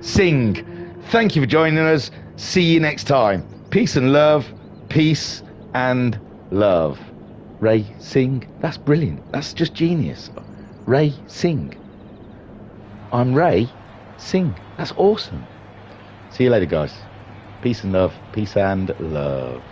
Singh. Thank you for joining us. See you next time. Peace and love. Peace and love. Ray Singh. That's brilliant. That's just genius. Ray Singh. I'm Ray Singh. That's awesome. See you later, guys. Peace and love. Peace and love.